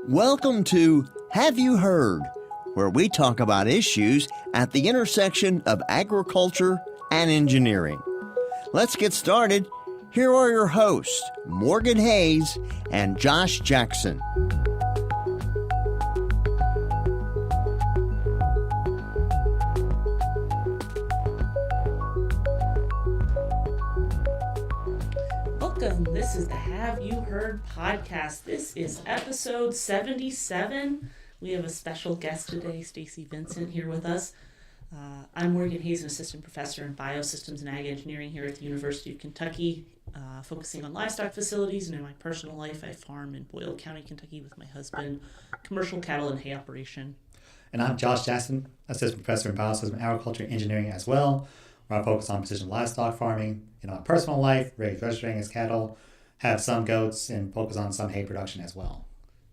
Welcome to Have You Heard, where we talk about issues at the intersection of agriculture and engineering. Let's get started. Here are your hosts, Morgan Hayes and Josh Jackson. Welcome. This is the Have You Heard podcast. This is episode 77. We have a special guest today, Stacy Vincent, here with us. I'm Morgan Hayes, an assistant professor in Biosystems and Ag Engineering here at the University of Kentucky, focusing on livestock facilities. And in my personal life, I farm in Boyle County, Kentucky with my husband, commercial cattle and hay operation. And I'm Josh Jackson, assistant professor in Biosystems and Agriculture Engineering as well, where I focus on precision livestock farming. In my personal life, raise registering as cattle, have some goats, and focus on some hay production as well.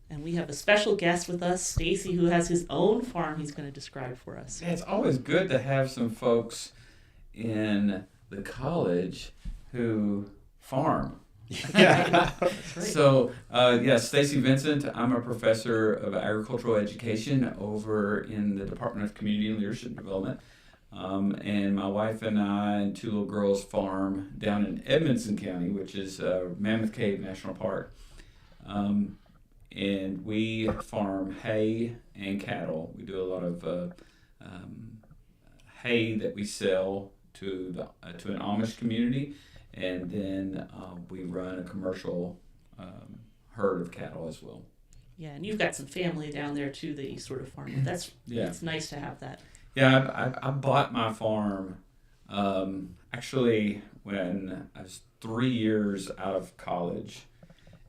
And we have a special guest with us, Stacy, who has his own farm he's going to describe for us. Yeah, it's always good to have some folks in the college who farm. Yeah. That's right. So, Stacy Vincent. I'm a professor of agricultural education over in the Department of Community and Leadership Development. And my wife and I and two little girls farm down in Edmonson County, which is Mammoth Cave National Park. And we farm hay and cattle. We do a lot of hay that we sell to an Amish community, and then we run a commercial herd of cattle as well. Yeah, and you've got some family down there too that you sort of farm with. It's nice to have that. Yeah, I bought my farm actually when I was 3 years out of college,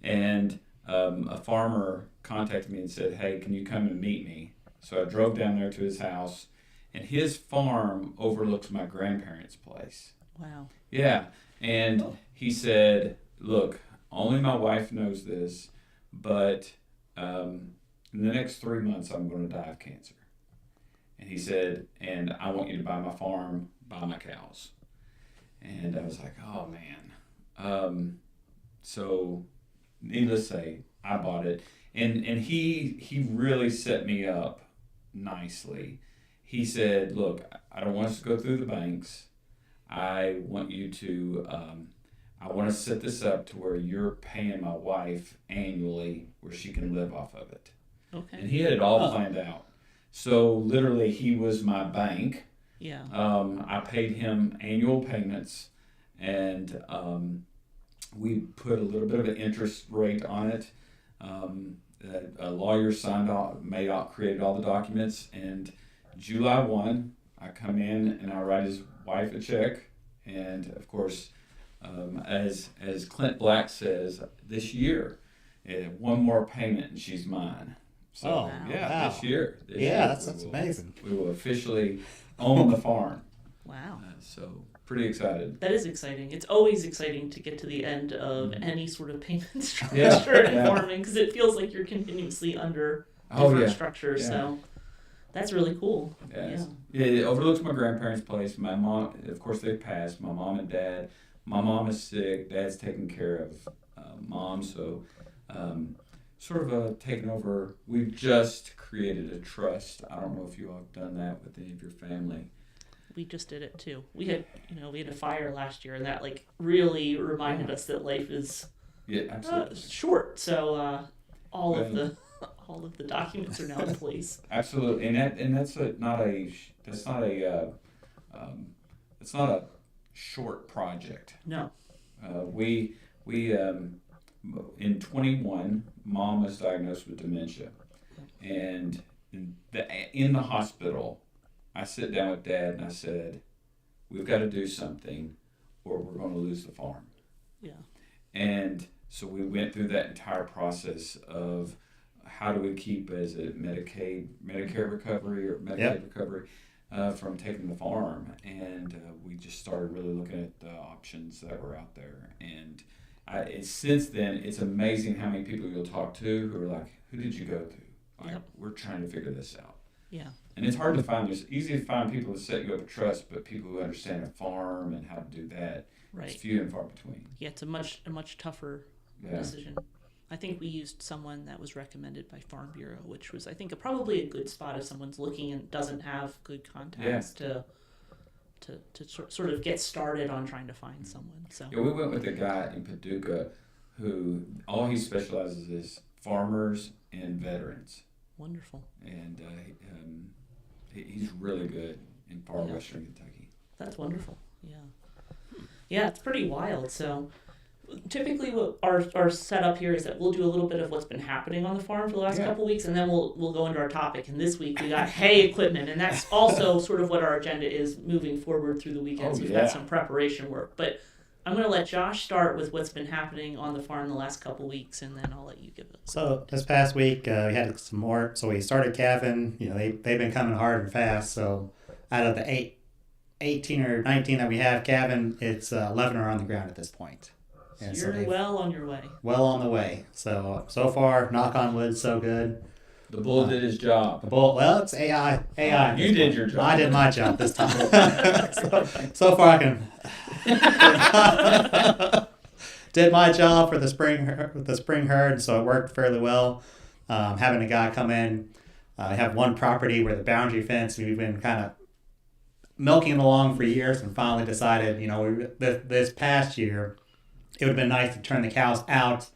and a farmer contacted me and said, "Hey, can you come and meet me?" So I drove down there to his house, and his farm overlooks my grandparents' place. Wow. Yeah, and he said, "Look, only my wife knows this, but in the next 3 months I'm going to die of cancer." And he said, "And I want you to buy my farm, buy my cows." And I was like, "Oh man." So needless to say, I bought it. And he really set me up nicely. He said, "Look, I don't want us to go through the banks. I want you to, I want to set this up to where you're paying my wife annually where she can live off of it." Okay. And he had it all planned out. So literally he was my bank. Yeah. I paid him annual payments, and we put a little bit of an interest rate on it. A lawyer created all the documents, and July 1, I come in and I write his wife a check, and of course, as Clint Black says, this year, one more payment and she's mine. So this year, that's amazing. We will officially own the farm. Wow. So pretty excited. That is exciting. It's always exciting to get to the end of any sort of payment structure in Yeah. farming, because it feels like you're continuously under different structures. Yeah. So that's really cool. Yes. Yeah, it overlooks my grandparents' place. My mom, of course, they passed. My mom and dad. My mom is sick. Dad's taking care of mom. So sort of taken over. We've just created a trust. I don't know if you all have done that with any of your family. We just did it too. We had a fire last year, and that really reminded us that life is short. So all of the documents are now in place. Absolutely, and that's not a short project. No. We in 21, Mom was diagnosed with dementia, and in the hospital, I sit down with Dad and I said, "We've got to do something, or we're going to lose the farm." Yeah. And so we went through that entire process of how do we keep as a Medicare recovery or Medicaid recovery from taking the farm, and we just started really looking at the options that were out there. And since then, it's amazing how many people you'll talk to who are like, "Who did you go to?" Like, we're trying to figure this out. Yeah. And it's hard to find. It's easy to find people to set you up a trust, but people who understand a farm and how to do that, right. It's few and far between. Yeah, it's a much tougher decision. I think we used someone that was recommended by Farm Bureau, which was, I think, probably a good spot if someone's looking and doesn't have good contacts to sort of get started on trying to find someone. So Yeah, we went with a guy in Paducah who all he specializes is farmers and veterans, wonderful. and he's really good in far Yeah. western Kentucky. That's wonderful. Yeah, it's pretty wild. So typically what our setup here is that we'll do a little bit of what's been happening on the farm for the last couple weeks, and then we'll go into our topic. And this week we got hay equipment, and that's also sort of what our agenda is moving forward through the weekends. We've got some preparation work, but I'm going to let Josh start with what's been happening on the farm the last couple weeks, and then I'll let you give it. So this past week we had some more. So we started calving. They've been coming hard and fast. So out of the 18 or 19 that we have calving, it's 11 are on the ground at this point. And You're well on your way. Well on the way. So far, knock on wood, so good. The bull did his job. It's AI. You did your job. I did my job this time. so far, I can did my job for the spring herd, so it worked fairly well. Having a guy come in, I have one property where the boundary fence, we've been kind of milking it along for years, and finally decided, this past year, it would have been nice to turn the cows out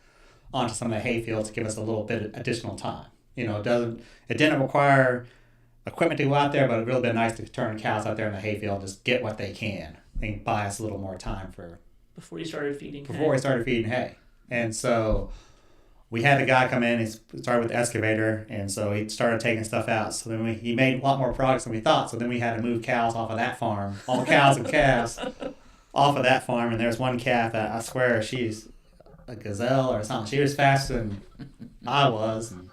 onto some of the hay fields to give us a little bit of additional time. It didn't require equipment to go out there, but it would have been nice to turn cows out there in the hay field, just get what they can, and buy us a little more time before you started feeding hay. And so we had the guy come in. He started with the excavator, and so he started taking stuff out. So then he made a lot more progress than we thought. So then we had to move cows off of that farm, all cows and calves off of that farm. And there's one calf that I swear she's a gazelle or something. She was faster than I was. And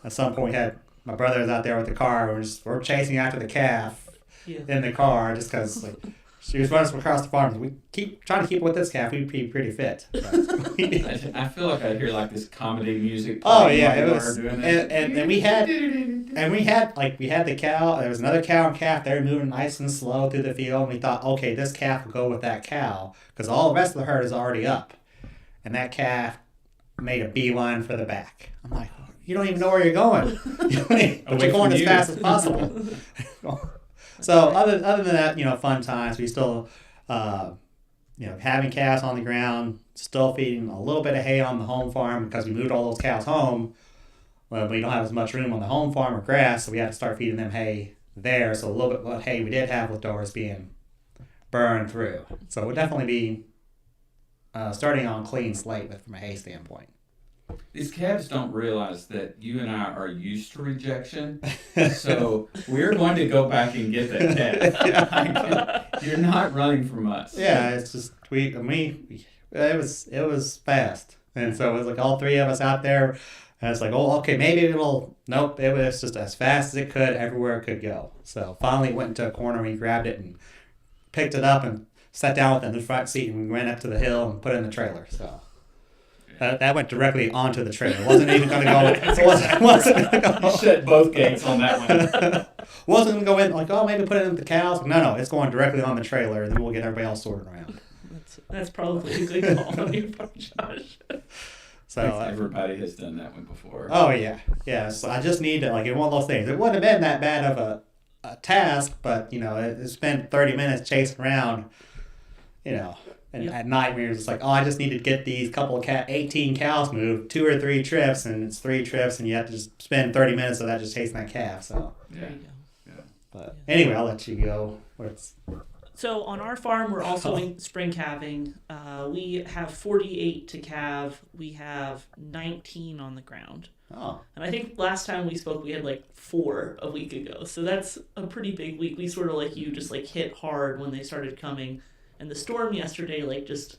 at some point, we had my brother was out there with the car. We're chasing after the calf in the car just because she was running across the farm. We keep trying to keep with this calf. We'd be pretty fit. I feel like I hear like this comedy music. Oh yeah, it was. And we had the cow. There was another cow and calf. They were moving nice and slow through the field. And we thought, okay, this calf will go with that cow because all the rest of the herd is already up. And that calf made a beeline for the back. I'm like, you don't even know where you're going. But you're going as fast as possible. So other than that, fun times. We still, having calves on the ground, still feeding a little bit of hay on the home farm because we moved all those cows home. Well, we don't have as much room on the home farm or grass, so we had to start feeding them hay there. So a little bit of hay we did have leftovers being burned through. So we'll definitely be starting on clean slate from a hay standpoint. These calves don't realize that you and I are used to rejection, so we're going to go back and get that calf. You're not running from us. Yeah, it's just it was fast, and so it was like all three of us out there, and it's like, oh, okay, maybe nope, it was just as fast as it could everywhere it could go. So finally went into a corner, we grabbed it and picked it up and sat down with it in the front seat, and we ran up to the hill and put it in the trailer. So. That went directly onto the trailer. It wasn't even going to go. Wasn't going to go. You shut both gates on that one. Wasn't going to go in like, oh, maybe put it in the cows. No, it's going directly on the trailer, and then we'll get everybody else sorted around. That's probably a good call on your part, Josh. So everybody has done that one before. Oh yeah. So I just need to in one of those things. It wouldn't have been that bad of a task, but it spent 30 minutes chasing around, And at night, we were just like, oh, I just need to get these 18 cows moved, 2 or 3 trips, and it's 3 trips, and you have to just spend 30 minutes of that just chasing that calf. So, there you go. But anyway, I'll let you go. So on our farm, we're also in spring calving. We have 48 to calve. We have 19 on the ground. Oh. And I think last time we spoke, we had 4 a week ago. So that's a pretty big week. We sort of like you just hit hard when they started coming. And the storm yesterday, just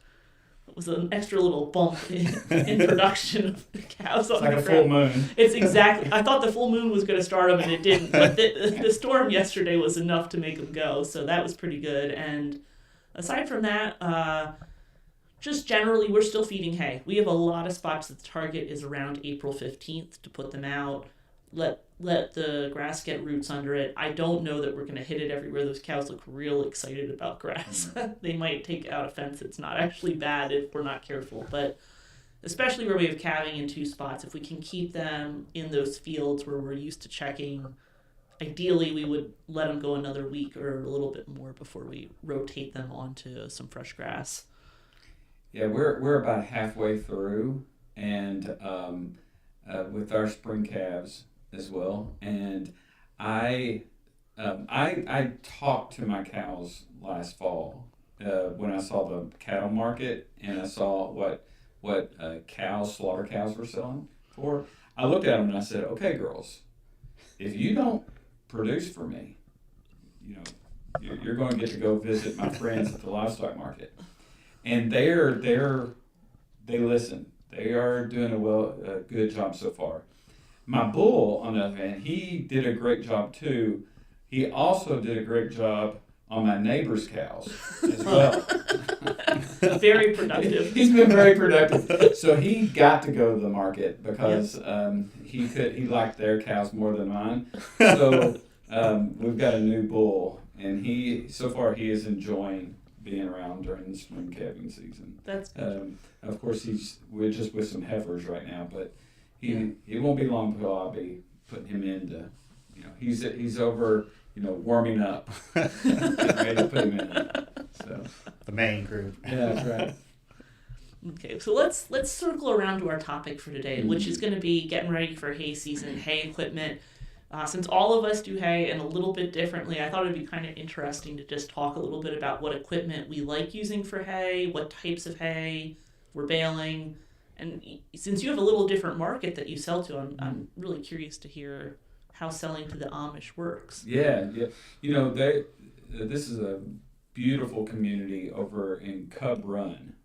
was an extra little bump in production of the cows on the ground. It's like a full moon. It's exactly. I thought the full moon was going to start them, and it didn't. But the storm yesterday was enough to make them go, so that was pretty good. And aside from that, just generally, we're still feeding hay. We have a lot of spots that the target is around April 15th to put them out. Let the grass get roots under it. I don't know that we're going to hit it everywhere. Those cows look real excited about grass. They might take out a fence. It's not actually bad if we're not careful. But especially where we have calving in 2 spots, if we can keep them in those fields where we're used to checking, ideally we would let them go another week or a little bit more before we rotate them onto some fresh grass. Yeah, we're about halfway through, and with our spring calves as well. And I talked to my cows last fall when I saw the cattle market and I saw what slaughter cows were selling for. I looked at them and I said, "Okay, girls, if you don't produce for me, you're going to get to go visit my friends at the livestock market." And they listen. They are doing a good job so far. My bull, on the other hand, he did a great job too. He also did a great job on my neighbor's cows as well. Very productive. He's been very productive. So he got to go to the market because he liked their cows more than mine. So we've got a new bull, and so far he is enjoying being around during the spring calving season. That's good. Of course, we're just with some heifers right now, but it won't be long until I'll be putting him into, he's over, warming up, ready to put him in. So The main group. yeah, that's right. Okay, so let's circle around to our topic for today, which is going to be getting ready for hay season, hay equipment. Since all of us do hay and a little bit differently, I thought it'd be kind of interesting to just talk a little bit about what equipment we like using for hay, what types of hay we're baling. And since you have a little different market that you sell to, I'm really curious to hear how selling to the Amish works. Yeah. This is a beautiful community over in Cub Run.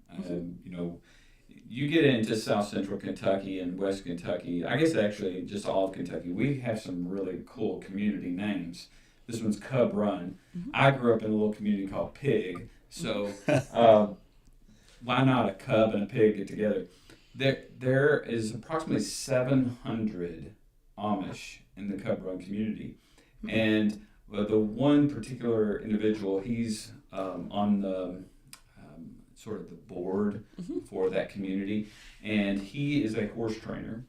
You get into South Central Kentucky and West Kentucky, I guess actually just all of Kentucky, we have some really cool community names. This one's Cub Run. Mm-hmm. I grew up in a little community called Pig, so why not a cub and a pig get together? There is approximately 700 Amish in the Cub Run community, and the one particular individual, he's on the sort of the board for that community, and he is a horse trainer,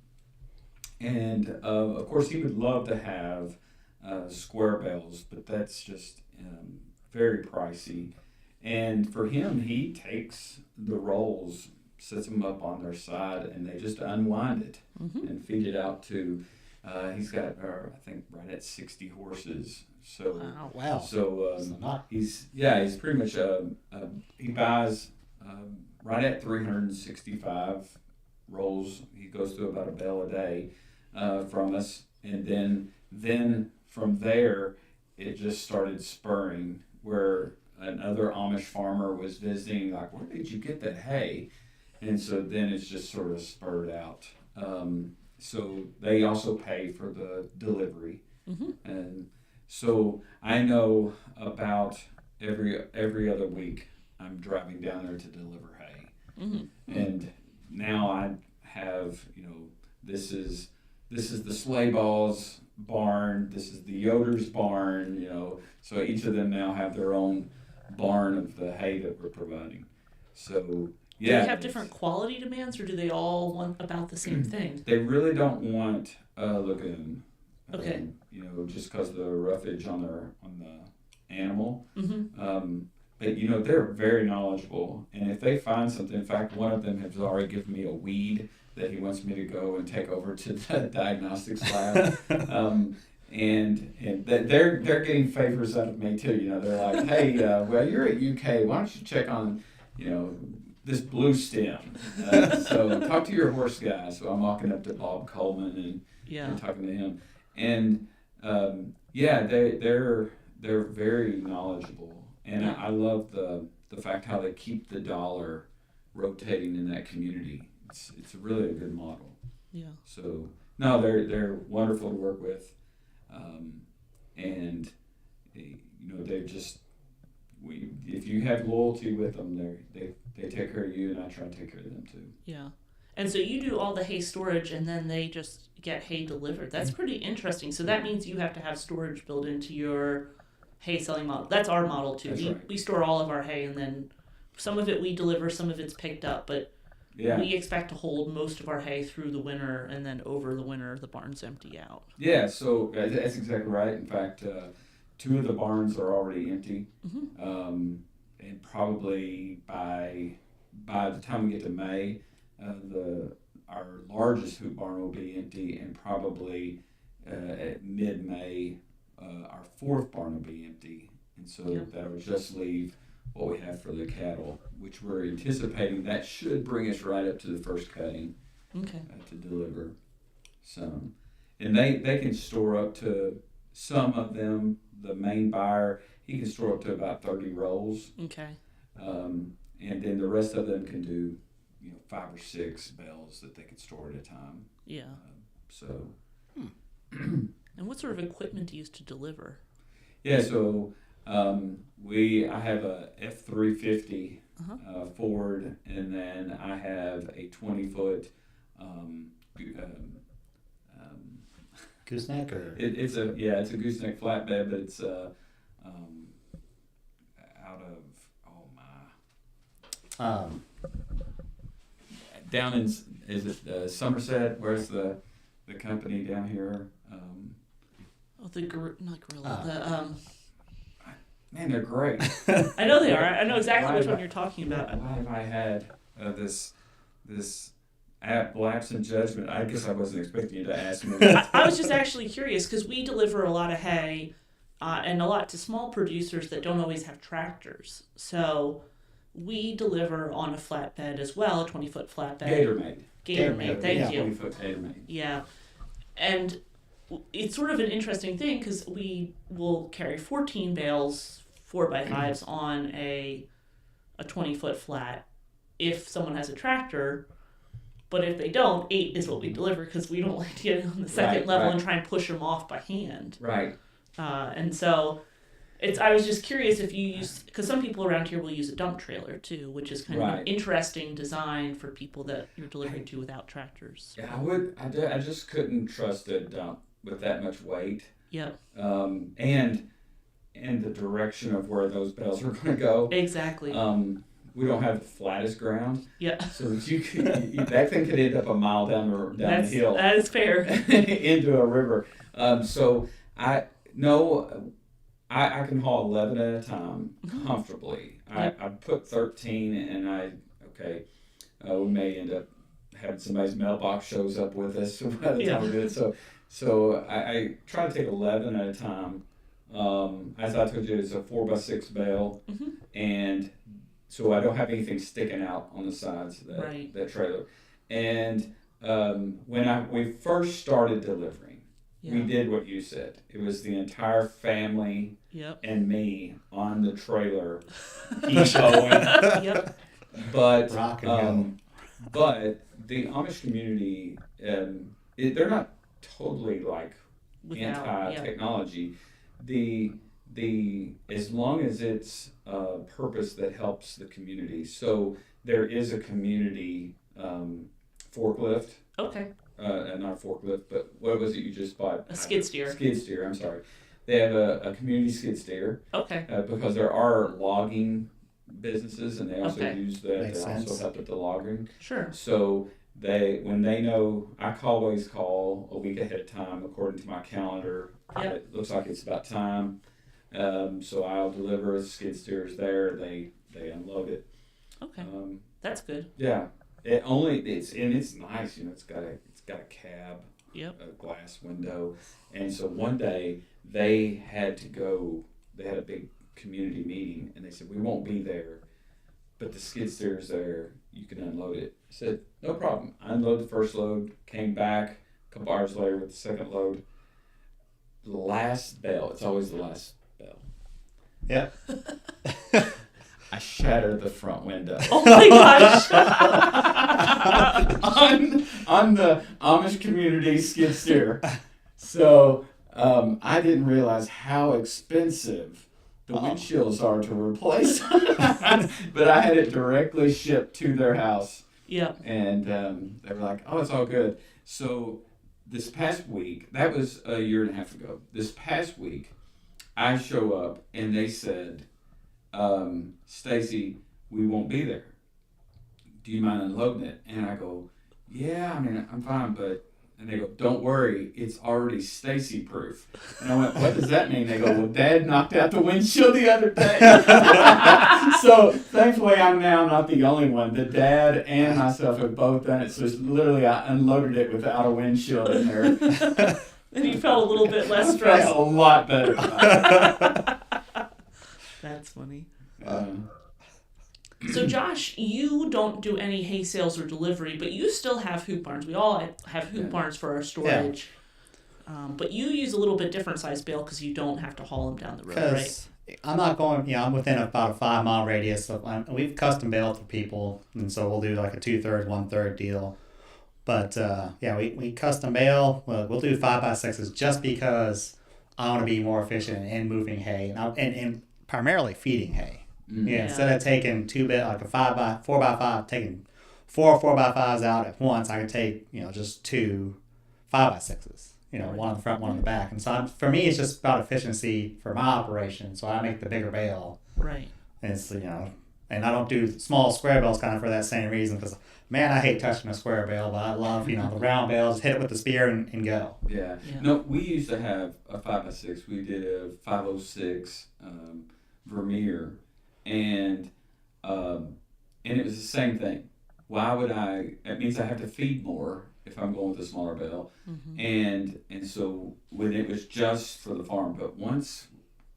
and of course he would love to have square bales, but that's just very pricey. And for him, he takes the rolls, sets them up on their side, and they just unwind it and feed it out to he's got I think right at 60 horses. So wow. So he's pretty much he buys right at 365 rolls. He goes through about a bale a day from us, and then from there it just started spurring where another Amish farmer was visiting, like, where did you get that hay? And so then it's just sort of spurred out. So they also pay for the delivery. And so I know about every other week I'm driving down there to deliver hay. And now I have, this is the sleigh balls barn, this is the Yoder's barn, so each of them now have their own barn of the hay that we're providing. So yeah. Do they have different quality demands, or do they all want about the same thing? They really don't want a lagoon. Okay. Just because of the roughage on the animal. But they're very knowledgeable, and if they find something, in fact, one of them has already given me a weed that he wants me to go and take over to the diagnostics lab. And they're getting favors out of me too. They're like, hey, well, you're at UK. Why don't you check on, this blue stem? So talk to your horse guy. So I'm walking up to Bob Coleman and talking to him. And they're very knowledgeable. And I love the fact how they keep the dollar rotating in that community. It's really a good model. Yeah. So no, they're wonderful to work with. And they're just if you have loyalty with them, they take care of you, and I try to take care of them too. Yeah. And so you do all the hay storage, and then they just get hay delivered. That's pretty interesting. So that means you have to have storage built into your hay selling model. That's our model too. That's right. We store all of our hay, and then some of it we deliver, some of it's picked up. But Yeah. we expect to hold most of our hay through the winter, and then over the winter the barns empty out. Yeah, so that's exactly right. In fact, two of the barns are already empty, and probably by the time we get to May, our largest hoop barn will be empty, and probably at mid-May, our fourth barn will be empty, and so that will just leave what we have for the cattle, which we're anticipating that should bring us right up to the first cutting to deliver some. And they can store up to, some of them, the main buyer, he can store up to about 30 rolls. Okay. And then the rest of them can do, 5 or 6 bales that they can store at a time. Yeah. So. And what sort of equipment do you use to deliver? Yeah, so I have a F350 Ford, and then I have a 20-foot gooseneck, or it's a gooseneck flatbed, but it's out of down in, is it Somerset? Where's the company down here? Not Gorilla. Man, they're great. I know they are. I know exactly which one you're talking about. Why have I had this lapse in judgment? I guess I wasn't expecting you to ask me. I was just actually curious because we deliver a lot of hay and a lot to small producers that don't always have tractors. So we deliver on a flatbed as well, a 20-foot flatbed. Gatormate, thank you. 20-foot Gatormate. Yeah. And it's sort of an interesting thing because we will carry 14 bales, 4x5s on a 20-foot flat if someone has a tractor. But if they don't, 8 is what we deliver because we don't like to get on the second level and try and push them off by hand. Right. And so I was just curious if you use, because some people around here will use a dump trailer too, which is kind of an interesting design for people that you're delivering to without tractors. Yeah, I just couldn't trust a dump with that much weight. Yep. And the direction of where those bales are going to go. Exactly. We don't have the flattest ground. Yeah. So that thing could end up a mile down the hill. That is fair. Into a river. So I can haul 11 at a time comfortably. Yep. I put 13, and we may end up having somebody's mailbox shows up with us by the time we do it. So I try to take 11 at a time. As I told you, it's a 4x6 bale, and so I don't have anything sticking out on the sides of that trailer. And when we first started delivering, we did what you said. It was the entire family and me on the trailer, keep going. But but the Amish community, they're not totally like anti-technology. As long as it's a purpose that helps the community. So there is a community forklift. Okay. Not a forklift, but what was it you just bought? A skid steer. Skid steer, I'm sorry. They have a community skid steer. Okay. Because there are logging businesses, and they also use that. Makes they sense. also help with the logging. Sure. So when they know, I always call a week ahead of time according to my calendar. Yep. It looks like it's about time. So I'll deliver skid steers there. They unload it. Okay. That's good. Yeah. It's nice. It's got a cab. Yep. A glass window. And so one day they had a big community meeting, and they said, we won't be there, but the skid steer's there, you can unload it. I said, no problem. I unloaded the first load, came back a couple hours later with the second load. The last bell, it's always the last bell. Yeah. I shattered the front window. Oh my gosh! on the Amish community skid steer. So I didn't realize how expensive the windshields are to replace. But I had it directly shipped to their house. Yeah. And they were like, oh, it's all good. So this past week, that was a year and a half ago. This past week, I show up and they said, Stacy, we won't be there. do you mind unloading it? And I go, yeah, I mean, I'm fine, but, and they go, don't worry, it's already Stacy proof. And I went, what does that mean? They go, well, Dad knocked out the windshield the other day. So thankfully I'm now not the only one. The dad and myself have both done it. So it's literally I unloaded it without a windshield in there. And you felt a little bit less I stressed. felt a lot better. That's funny. So Josh, you don't do any hay sales or delivery, but you still have hoop barns. We all have hoop barns for our storage. But you use a little bit different size bale because you don't have to haul them down the road, right? Because I'm not going, I'm within about a 5 mile radius. We've custom baled for people, and so we'll do like a 2/3, 1/3 deal. But we custom bale. We'll do 5x6s just because I want to be more efficient in moving hay and primarily feeding hay. Mm-hmm. Yeah, instead of taking 2 bale, like a 4x5, taking 4 4x5s out at once, I can take just 2 5x6s. One on the front, one on the back. And so for me, it's just about efficiency for my operation. So I make the bigger bale. Right. And it's, and I don't do small square bales kind of for that same reason. Because, man, I hate touching a square bale, but I love, the round bales, hit it with the spear and go. Yeah. No, we used to have a 5x6. We did a 506 Vermeer. And it was the same thing. Why would it means I have to feed more if I'm going with a smaller bale. Mm-hmm. And so when it was just for the farm, but once,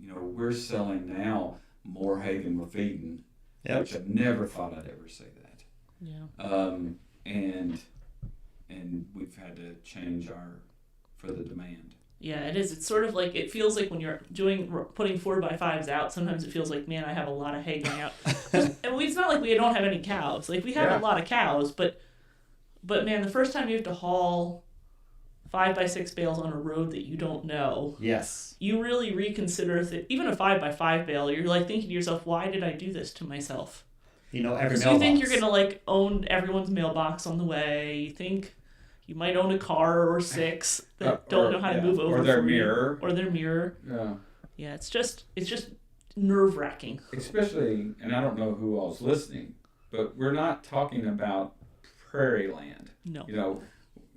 we're selling now more hay than we're feeding, which I never thought I'd ever say that. Yeah. And we've had to change for the demand. Yeah, it is. It's sort of like, it feels like when you're putting 4x5s out, sometimes it feels like, man, I have a lot of hay going out. And it's not like we don't have any cows. Like, we have a lot of cows, but man, the first time you have to haul 5x6 bales on a road that you don't know, yes, you really reconsider even a 5x5 bale. You're like thinking to yourself, why did I do this to myself? Every mailbox. Because you think you're gonna own everyone's mailbox on the way. You think you might own a car or 6 that don't know how to move over, or their mirror, Yeah, it's just nerve wracking. Especially, and I don't know who all's listening, but we're not talking about prairie land. No.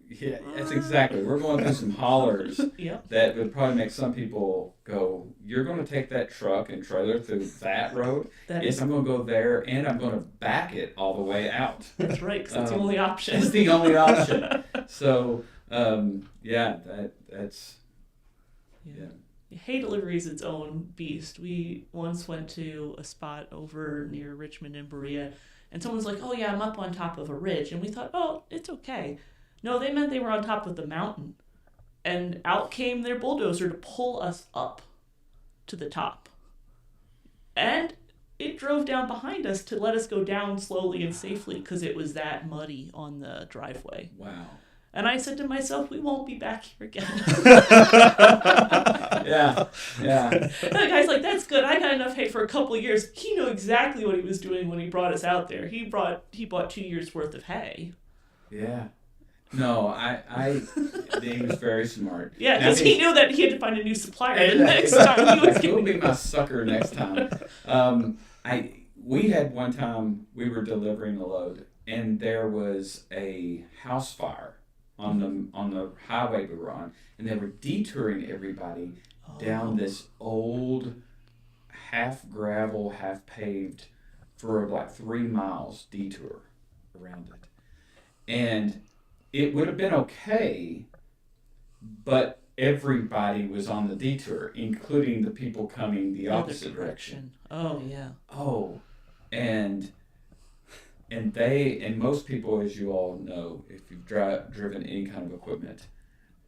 Yeah, that's exactly. We're going through some hollers that would probably make some people go, you're going to take that truck and trailer through that road? Yes, I'm going to go there, and I'm going to back it all the way out. That's right, because that's the only option. It's the only option. So, that's... Yeah. Hay delivery is its own beast. We once went to a spot over near Richmond and Berea, and someone's like, oh yeah, I'm up on top of a ridge. And we thought, oh, it's okay. No, they meant they were on top of the mountain. And out came their bulldozer to pull us up to the top. And it drove down behind us to let us go down slowly and safely because it was that muddy on the driveway. Wow. And I said to myself, we won't be back here again. Yeah. And the guy's like, that's good. I got enough hay for a couple of years. He knew exactly what he was doing when he brought us out there. He bought 2 years worth of hay. Yeah. No, he was very smart. Yeah, because he knew that he had to find a new supplier the next time he was He'll be my sucker next time. We had one time we were delivering a load, and there was a house fire on the highway we were on, and they were detouring everybody down this old half gravel, half paved for like 3 miles detour around it. And it would have been okay, but everybody was on the detour, including the people coming the opposite direction. Oh, yeah. Oh, and most people, as you all know, if you've driven any kind of equipment,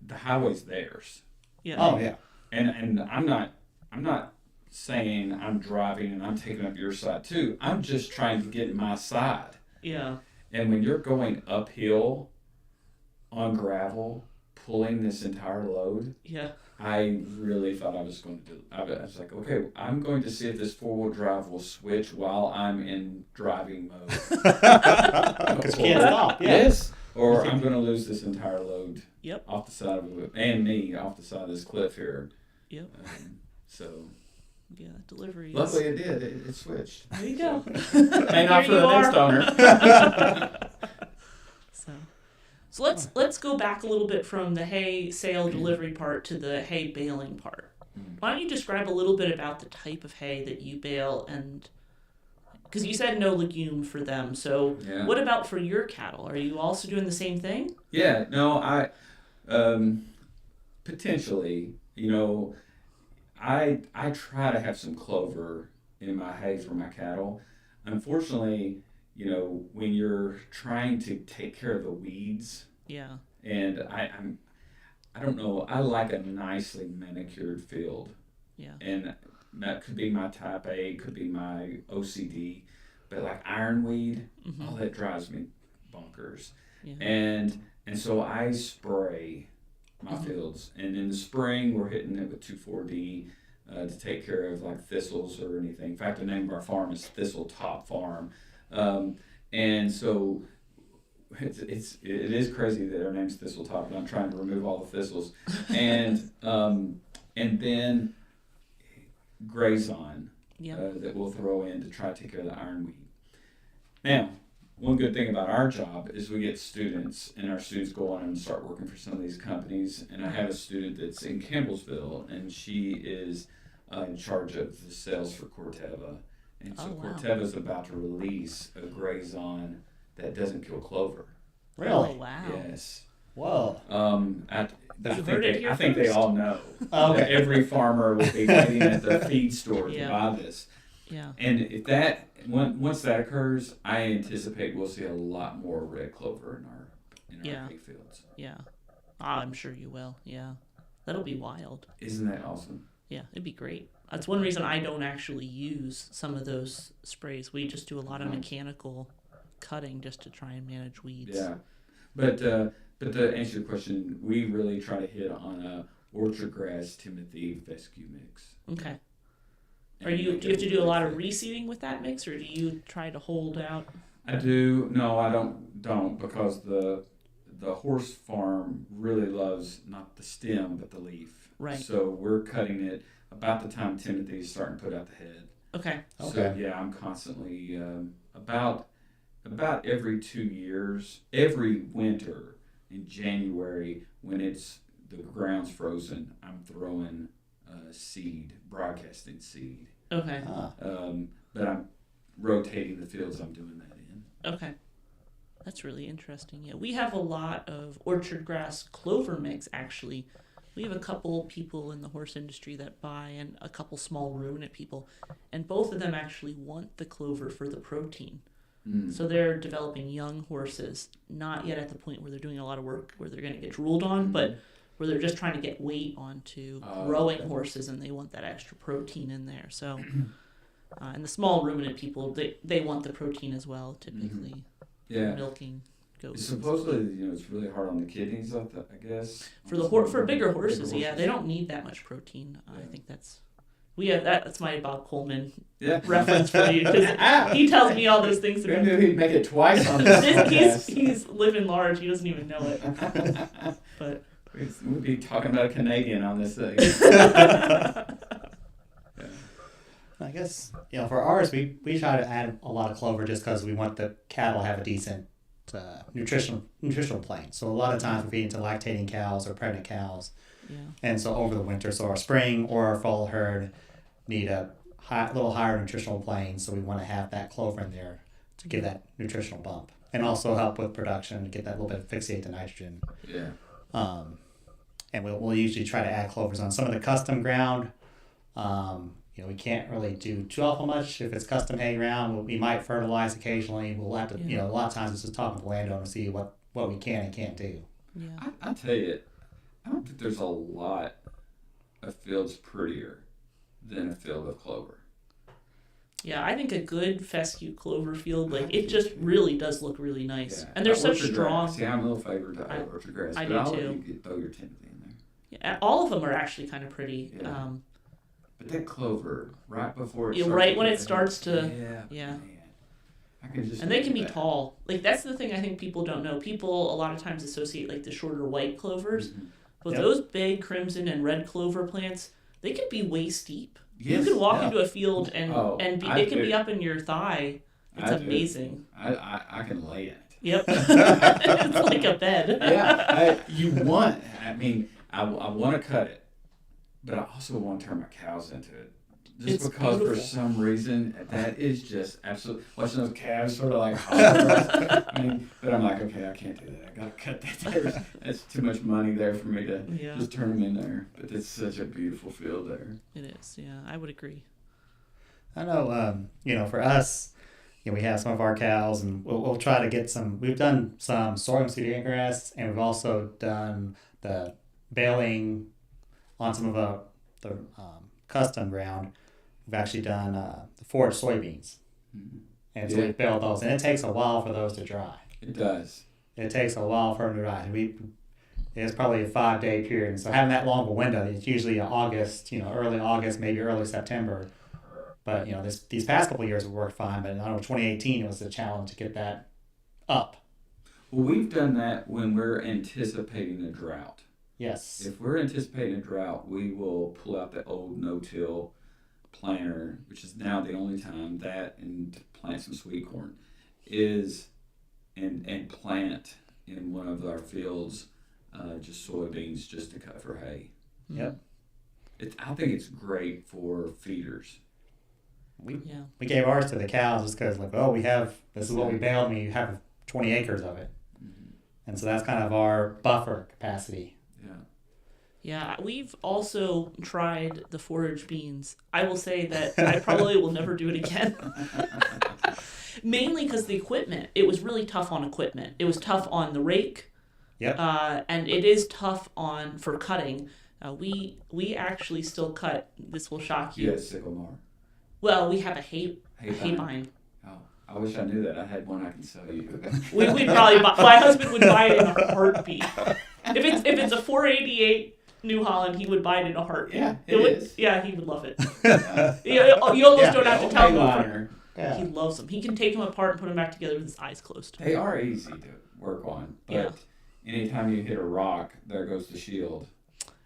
the highway's theirs. Yeah. Oh, yeah. And I'm not saying I'm driving and I'm taking up your side too. I'm just trying to get my side. Yeah. And when you're going uphill on gravel, pulling this entire load, I really thought I was going to do. I was like, okay, I'm going to see if this 4-wheel drive will switch while I'm in driving mode. Because you can't stop. Yeah. Yes, or I'm going to lose this entire load. Yep. Off the side of it, and me off the side of this cliff here. Yep. So. Yeah, delivery. Luckily, it did. It switched. There you go. May not for Here the you next are. owner. So let's go back a little bit from the hay sale delivery part to the hay baling part. Why don't you describe a little bit about the type of hay that you bale, and because you said no legume for them, so Yeah. what about for your cattle? Are you also doing the same thing? Yeah, no, I potentially, I try to have some clover in my hay for my cattle. Unfortunately, when you're trying to take care of the weeds, Yeah. and I don't know, I like a nicely manicured field, Yeah. and that could be my type A, could be my OCD, but like ironweed, Mm-hmm. that drives me bonkers. Yeah. And so I spray my Mhm. fields, and in the spring we're hitting it with 2,4-D to take care of like thistles or anything. In fact, the name of our farm is Thistle Top Farm, and so it is crazy that our name's Thistle Top, and I'm trying to remove all the thistles, and then Grazon Yeah. that we'll throw in to try to take care of the ironweed. Now, one good thing about our job is we get students, and our students go on and start working for some of these companies. And I have a student that's in Campbellsville, and she is in charge of the sales for Corteva. And so Oh, wow. Corteva's about to release a Grazon that doesn't kill clover. Really? Oh, wow. Yes. Whoa. You heard it here I think they first. all know. Oh, That okay. every farmer will be waiting at their feed store Yeah. to buy this. Yeah. And if once that occurs, I anticipate we'll see a lot more red clover in our Yeah. hay fields. Yeah. I'm sure you will. Yeah. That'll be wild. Isn't that awesome? Yeah, it'd be great. That's one reason I don't actually use some of those sprays. We just do a lot of mechanical cutting just to try and manage weeds. Yeah, but to answer your question, we really try to hit on a orchard grass Timothy fescue mix. Okay. Do And you make have it to do a lot of really reseeding with that mix, or do you try to hold out? I do. No, I don't because the horse farm really loves not the stem but the leaf. Right. So we're cutting it about the time Timothy's starting to put out the head. Okay. So Okay. yeah, I'm constantly about every 2 years, every winter in January when the ground's frozen, I'm throwing seed, broadcasting seed. Okay. Ah. But I'm rotating the fields I'm doing that in. Okay. That's really interesting. Yeah, we have a lot of orchard grass clover mix, actually. We have a couple people in the horse industry that buy, and a couple small ruminant people, and both of them actually want the clover for the protein. Mm. So they're developing young horses, not yet at the point where they're doing a lot of work where they're going to get drooled on, but where they're just trying to get weight onto growing okay. horses, and they want that extra protein in there. So, and the small ruminant people, they want the protein as well, typically. Yeah. Milking goats. Supposedly, it's really hard on the kidneys, I guess. For bigger horses, yeah, they don't need that much protein. I think that's that's my Bob Coleman Yeah. reference for you, because he tells me all those things. Who knew he'd make it twice on this podcast? he's living large. He doesn't even know it. But We'd be talking about a Canadian on this thing. I guess, for ours, we try to add a lot of clover just because we want the cattle to have a decent nutritional plane. So a lot of times we're feeding to lactating cows or pregnant cows. yeah, And so over the winter, so our spring or our fall herd need a little higher nutritional plane. So we want to have that clover in there to give that nutritional bump. And also help with production to get that little bit of fixate to nitrogen. Yeah. And we'll usually try to add clovers on some of the custom ground. We can't really do too awful much if it's custom hay ground. We might fertilize occasionally. We'll have to, a lot of times it's just talking to the landowner to see what we can and can't do. yeah. I tell you, I don't think there's a lot of fields prettier than a field of clover. Yeah, I think a good fescue clover field, it just really does look really nice. Yeah. And they're so Orchard strong. Grass. See, I'm a little favored to orchard grass, I but do I'll too. let you throw your Timothy in there. Yeah, all of them are actually kind of pretty. Yeah. But that clover, right before it Yeah, starts right to when get it starts to- yeah. yeah. Man. I can just And they can do be that. tall. That's the thing I think people don't know. People a lot of times associate the shorter white clovers, Mhm. but Yep. those big crimson and red clover plants, they can be way steep. You can walk into a field and it can be do. up in your thigh. It's amazing. I can lay in it. Yep. It's like a bed. Yeah. I want to cut it, but I also want to turn my cows into it. Just It's because beautiful. for some reason that is just absolutely watching those calves sort of like holler. But I'm like, okay, I can't do that. I gotta cut that there. That's too much money there for me to just turn them in there. But it's such a beautiful field there. It is. Yeah, I would agree. I know, for us, we have some of our cows, and we'll try to get some. We've done some sorghum Sudan grass, and we've also done the baling on some of the custom ground. We've actually done the foraged soybeans, and so we baled those, and it takes a while for those to dry. It does. It takes a while for them to dry. It's probably a 5-day period, and so having that long of a window, it's usually August, early August, maybe early September. But these past couple of years have worked fine. But I know 2018 was a challenge to get that up. Well, we've done that when we're anticipating a drought. Yes. If we're anticipating a drought, we will pull out the old no-till planter, which is now the only time that, and to plant some sweet corn, and plant in one of our fields just soybeans just to cut for hay. Yep. I think it's great for feeders. We gave ours to the cows just because this is what we baled, and we have 20 acres of it. Mm-hmm. And so that's kind of our buffer capacity. Yeah. Yeah, we've also tried the forage beans. I will say that I probably will never do it again. Mainly because the equipment, it was really tough on equipment. It was tough on the rake. Yep. And it is tough for cutting. We actually still cut. This will shock you. Yes, sickle mower. Well, we have a hay Hay bind. Oh, I wish I knew that. I had one I can sell you. We'd probably buy. My husband would buy it in a heartbeat. If it's a 488 New Holland, he would buy it in a heartbeat. Yeah, it is. Yeah, he would love it. You almost don't have to tell him. Liner. Yeah. He loves them. He can take them apart and put them back together with his eyes closed. They are easy to work on, but anytime you hit a rock, there goes the shield.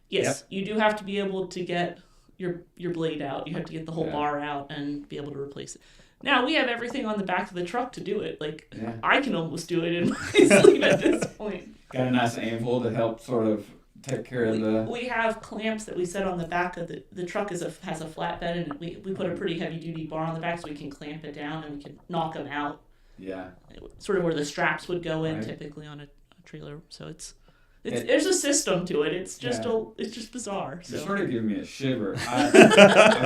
Yes, you do have to be able to get your blade out. You have to get the whole bar out and be able to replace it. Now, we have everything on the back of the truck to do it. I can almost do it in my sleep at this point. Got a nice anvil to help sort of take care of the... We have clamps that we set on the back of the truck has a flatbed, and we put a pretty heavy-duty bar on the back so we can clamp it down and we can knock them out. Yeah. Sort of where the straps would go in typically on a trailer. So there's a system to it. It's just bizarre. So. You're sort of giving me a shiver. I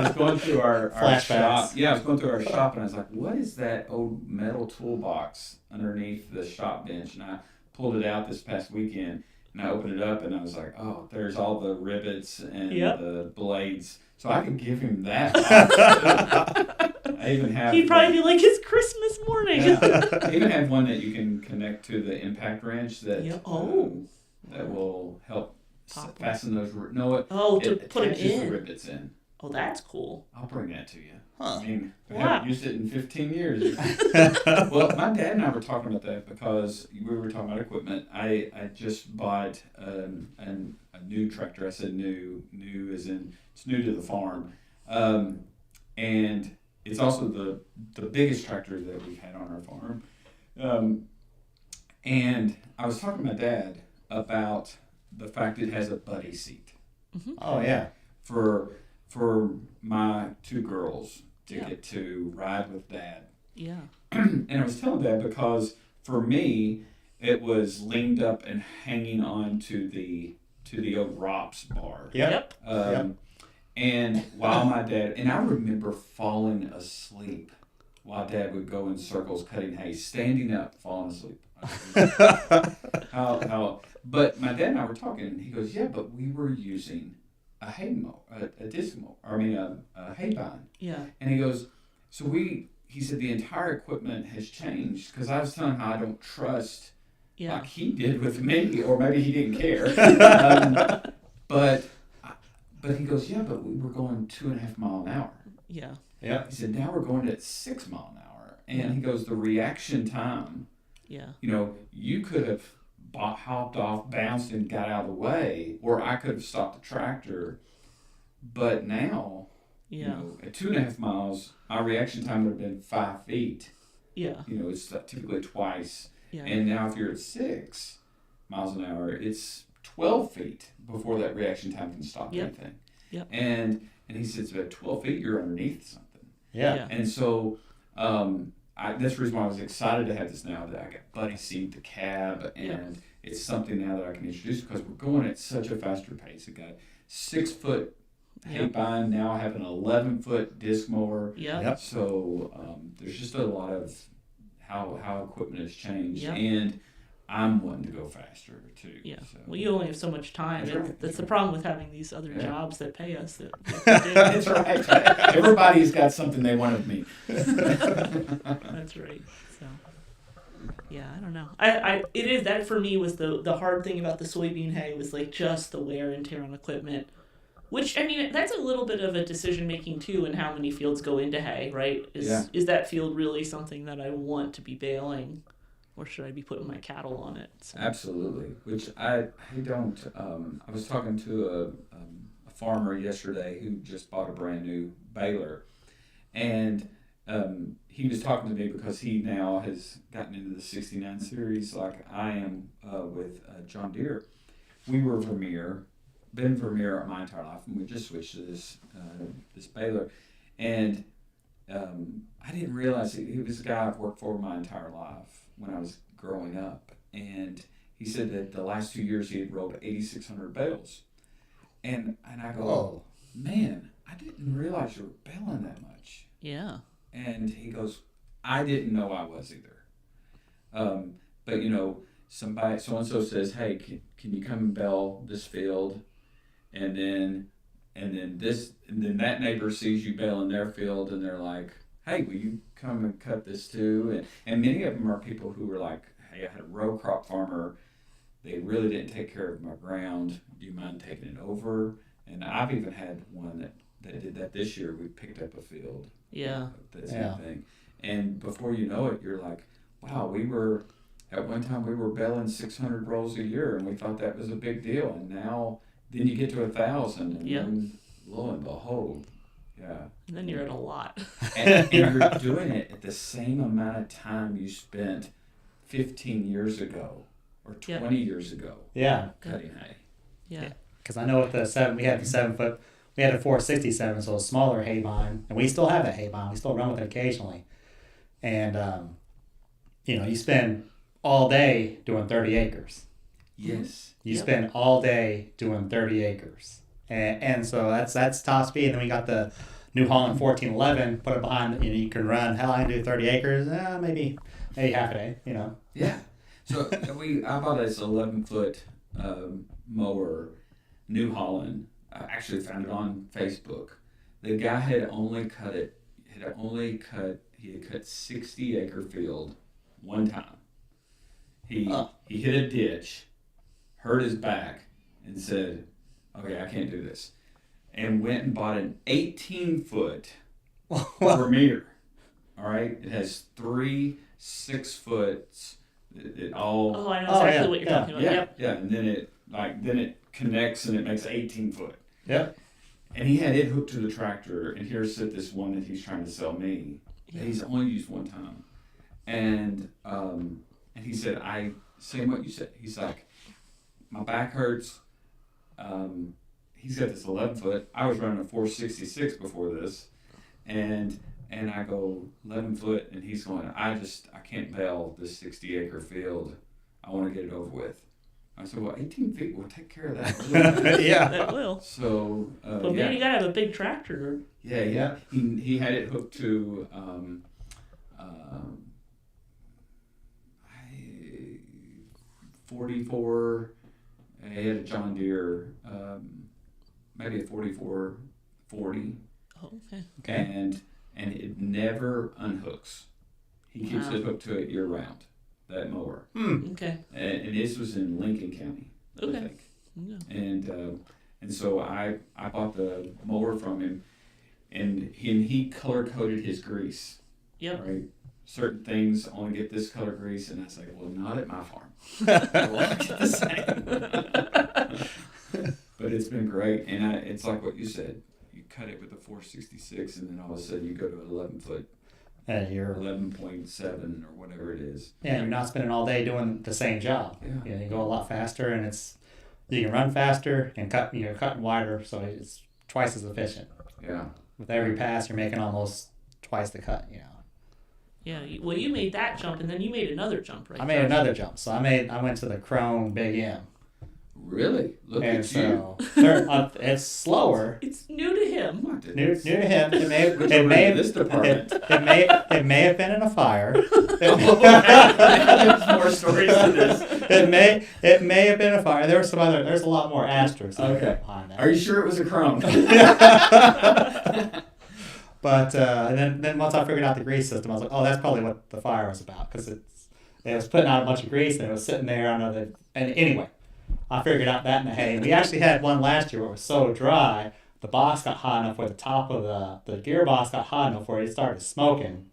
was going through our shop. Yeah, I was going through our shop, and I was like, what is that old metal toolbox underneath the shop bench? And I pulled it out this past weekend, and I opened it up, and I was like, oh, there's all the rivets and the blades. So I could give him that. I even have... He'd probably be like, it's Christmas morning. Yeah. I even have one that you can connect to the impact wrench that... that will help fasten those. To it put them in. the rivets in. Oh, that's cool. I'll bring that to you. Huh. I mean, I haven't used it in 15 years. Well, my dad and I were talking about that because we were talking about equipment. I just bought a new tractor. I said new as in it's new to the farm, and it's also the biggest tractor that we've had on our farm. And I was talking to my dad about the fact it has a buddy seat. Mm-hmm. Oh yeah. For my two girls to get to ride with Dad. Yeah. And I was telling Dad because for me it was leaned up and hanging on to the old ROPS bar. Yep. And while my dad and I remember falling asleep while Dad would go in circles cutting hay, standing up, falling asleep. But my dad and I were talking, and he goes, "Yeah, but we were using a hay mow, a disc mow, a hay bind." Yeah. And he goes, he said the entire equipment has changed because I was telling him how I don't trust like he did with me, or maybe he didn't care. But he goes, "Yeah, but we were going 2.5 miles an hour." Yeah. Yeah. He said, "Now we're going at 6 miles an hour," and he goes, "The reaction time." Yeah. You could have hopped off, bounced, and got out of the way, or I could have stopped the tractor. But now, Yeah. You know, at 2.5 miles, our reaction time would have been 5 feet. Yeah. You know, it's typically twice. Yeah. And now if you're at 6 miles an hour, it's 12 feet before that reaction time can stop anything. Yep. And he says at 12 feet, you're underneath something. Yeah. And so that's the reason why I was excited to have this now, that I got buddy seat, the cab, and it's something now that I can introduce because we're going at such a faster pace. I got 6 foot hay bind, now I have an 11-foot disc mower. Yep. So there's just a lot of how equipment has changed. Yep. And I'm wanting to go faster too. Yeah. So. Well, you only have so much time. That's the problem with having these other jobs that pay us. That's right. Everybody's got something they want of me. That's right. So, yeah, I don't know. It is that for me was the hard thing about the soybean hay was like just the wear and tear on equipment. Which, I mean, that's a little bit of a decision making too, in how many fields go into hay, right? Is that field really something that I want to be baling? Or should I be putting my cattle on it? So. Absolutely, which I don't. I was talking to a farmer yesterday who just bought a brand new baler, and he was talking to me because he now has gotten into the 69 series like I am with John Deere. We were been Vermeer my entire life, and we just switched to this baler, and I didn't realize he was a guy I've worked for my entire life when I was growing up, and he said that the last 2 years he had rolled 8,600 bales, and I go, Whoa. Man, I didn't realize you were baling that much. Yeah. And he goes, I didn't know I was either. But you know, somebody so and so says, hey, can you come and bale this field, and then that neighbor sees you baling their field, and they're like, hey, will you come and cut this too? And many of them are people who were like, hey, I had a row crop farmer. They really didn't take care of my ground. Do you mind taking it over? And I've even had one that did that this year. We picked up a field. Yeah. That same thing. And before you know it, you're like, wow, at one time we were baling 600 rolls a year, and we thought that was a big deal. And now, then you get to 1,000, and then lo and behold, and then you're at a lot. and you're doing it at the same amount of time you spent 15 years ago or 20 years ago. Yeah. Cutting hay. Yeah. Because I know with we had the 7 foot, we had a 467, so a smaller hay bind, and we still have that hay bind. We still run with it occasionally, and you spend all day doing 30 acres. Yes. You spend all day doing 30 acres. And so that's top speed. And then we got the New Holland 1411, put it behind, you can run, hell, I can do 30 acres, maybe half a day, Yeah. So I bought this 11-foot mower, New Holland. I actually found it on Facebook. The guy he had cut 60-acre field one time. He hit a ditch, hurt his back, and said, okay, I can't do this. And went and bought an 18-foot Vermeer. All right? It has 3 6-foots. It all... Oh, I know exactly what you're talking about. Yeah. And then it connects and it makes 18-foot. Yep. And he had it hooked to the tractor, and here's this one that he's trying to sell me that he's only used one time. And he said, same what you said. He's like, my back hurts. He's got this 11-foot. I was running a 466 before this, and I go 11-foot, and he's going, I can't bale this 60-acre field. I want to get it over with. I said, well, 18 feet will take care of that. Yeah. That will. So, but man, you gotta have a big tractor. Yeah. He had it hooked to 44. He had a John Deere, maybe a 4440. Oh, okay. And it never unhooks. He keeps it hooked to it year round, that mower. Okay. And this was in Lincoln County, Okay. I think. Yeah. And so I bought the mower from him, and he color coded his grease. Yep. Right. Certain things only get this color grease, and I was like, well, not at my farm. We'll get the same. But it's been great, and it's like what you said. you cut it with a 466, and then all of a sudden you go to 11 foot, And you're 11.7 or whatever it is. you're not spending all day doing the same job. Yeah. You go a lot faster, and you can run faster and cutting wider, so it's twice as efficient. Yeah. With every pass, you're making almost twice the cut. Yeah. You made that jump, and then you made another jump, right? I made another jump, so I went to the Chrome Big M, Really? Look and at you. so it's slower. It's new to him. What did New this- to him. It may Which over in this department. it may have been in a fire. There's more stories to this. It may have been a fire. There's a lot more asterisks Okay. behind that. Are you sure it was a Chrome? But and then once I figured out the grease system, I was like, oh, that's probably what the fire was about, because it was putting out a bunch of grease and it was sitting there and anyway, I figured out that in the hay. We actually had one last year where it was so dry, the box got hot enough where the top of the gearbox got hot enough where it started smoking.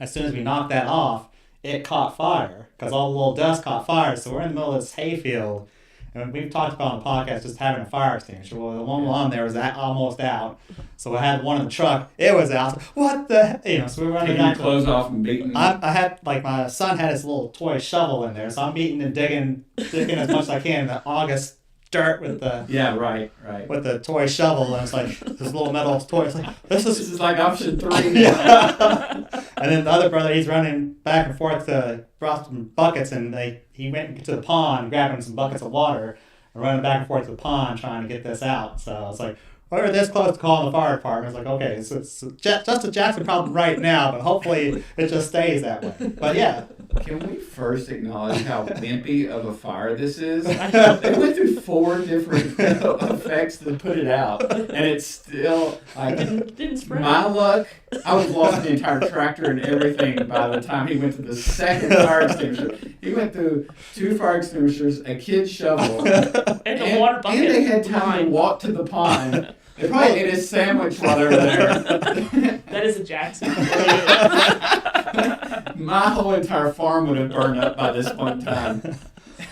As soon as we knocked that off, it caught fire because all the little dust caught fire. So we're in the middle of this hayfield, and we've talked about on the podcast just having a fire extinguisher. Well, the one on there was almost out, so I had one in the truck. It was out. What the? So we were running Taking your back. clothes off and beating. I had my son had his little toy shovel in there, so I'm beating and digging as much as I can in the August dirt with the Yeah, right. with the toy shovel, and it's like this little metal toy. It's like This is like option 3. And then the other brother, he's running back and forth to brought some buckets, and he went to the pond, grabbing some buckets of water, and running back and forth to the pond trying to get this out. So I was like, we were this close to calling the fire department. It's like, okay, so it's just a Jackson problem right now, but hopefully it just stays that way. But yeah. Can we first acknowledge how wimpy of a fire this is? They went through 4 different effects to put it out, and it's still like Didn't spread. my luck. I was lost the entire tractor and everything by the time he went to the second fire extinguisher. He went through 2 fire extinguishers, a kid's shovel, And the water bucket. and they had time to walk to the pond. They probably ate a sandwich while they were there. That is a Jackson. My whole entire farm would have burned up by this point in time.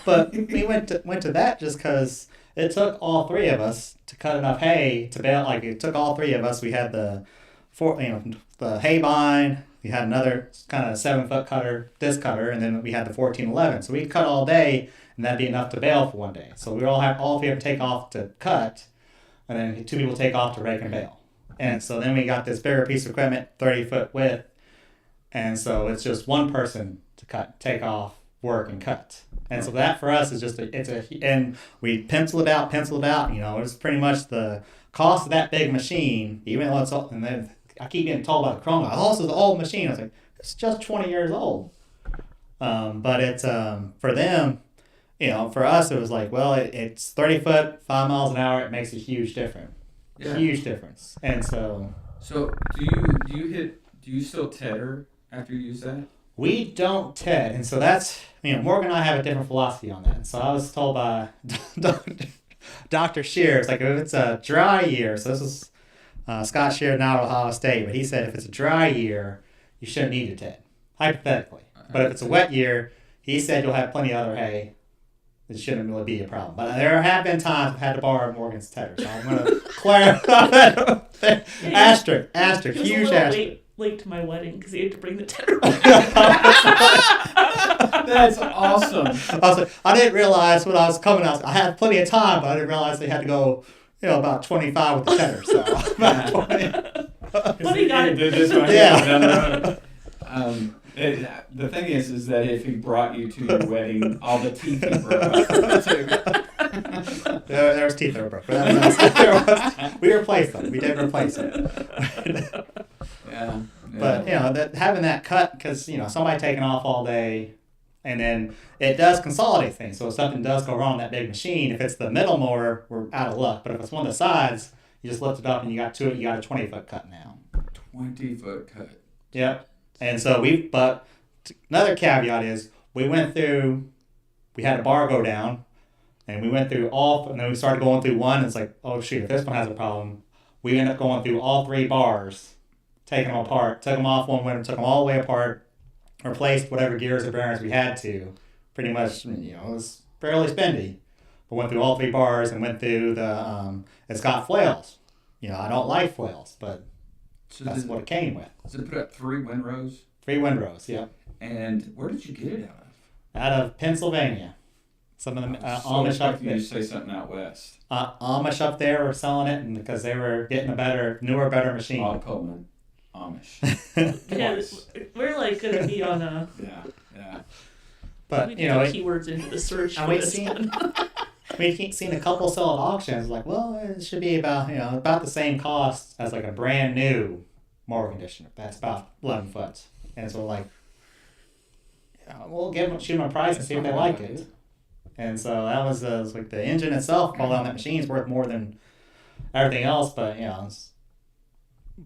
But we went to that just because it took all 3 of us to cut enough hay to bale. Like it took all 3 of us. We had the hay bind. We had another kind of 7-foot cutter, disc cutter, and then we had the 1411. So we cut all day, and that'd be enough to bale for one day. So we all 3 have to take off to cut, and then 2 people take off to rake and bale. And so then we got this bigger piece of equipment, 30-foot width, and so it's just one person to cut, take off, work, and cut. And so that for us is just and we pencil it out. It's pretty much the cost of that big machine, even though it's old. And then I keep getting told by the Chrome, oh, this is an old machine. I was like, it's just 20 years old. But it's for them, for us it was like, well, it's 30 foot, 5 miles an hour. It makes a huge difference. Yeah. Huge difference. And so do you still tether after you use that? we don't TED, and so that's Morgan and I have a different philosophy on that. So I was told by Dr. Shears, like if it's a dry year, so this is Scott Shear now at Ohio State, but he said if it's a dry year, you shouldn't need to TED, hypothetically. But if it's a wet year, he said you'll have plenty of other hay. It shouldn't really be a problem. But there have been times I've had to borrow Morgan's tedder, so I'm going to clarify that. Asterisk, huge asterisk. Late to my wedding because he had to bring the tedder. That's awesome. I didn't realize when I was coming out, I had plenty of time, but I didn't realize they had to go, about 25 with the tedder. So about 20. But he got it. This one down the road. The thing is that if he brought you to your wedding, all the teeth he broke too. There was teeth that were broke. We replaced them. We did replace them. Yeah. But having that cut, because somebody taking off all day, and then it does consolidate things. So if something does go wrong on that big machine, if it's the middle mower, we're out of luck. But if it's one of the sides, you just lift it up and you got a 20-foot cut now. 20-foot cut. Yep. And so but another caveat is we had a bar go down, and we went through and then we started going through one, and it's like, oh shoot, if this one has a problem, we ended up going through all 3 bars, taking them apart, took them off one winter, took them all the way apart, replaced whatever gears or bearings we had to. Pretty much, it was fairly spendy, but went through all 3 bars and went through it's got flails. I don't like flails, but So that's what it came with. Does it put up 3 windrows? 3 windrows, yep. And where did you get it out of? Out of Pennsylvania. Some of the So Amish up you there. to say something out west. Amish up there were selling it, and because they were getting a newer, better machine. Todd Coleman, Amish. Yeah, Twice. we're like going to be on a. Yeah. But we need to put keywords into the search. and for we've this seen one. we've seen a couple sell at auctions. Like, well, it should be about the same cost as like a brand new mower conditioner. That's about 11 foot, and so like, we'll shoot them a price and see if they like it. And so that was like the engine itself, probably on that machine, is worth more than everything else. But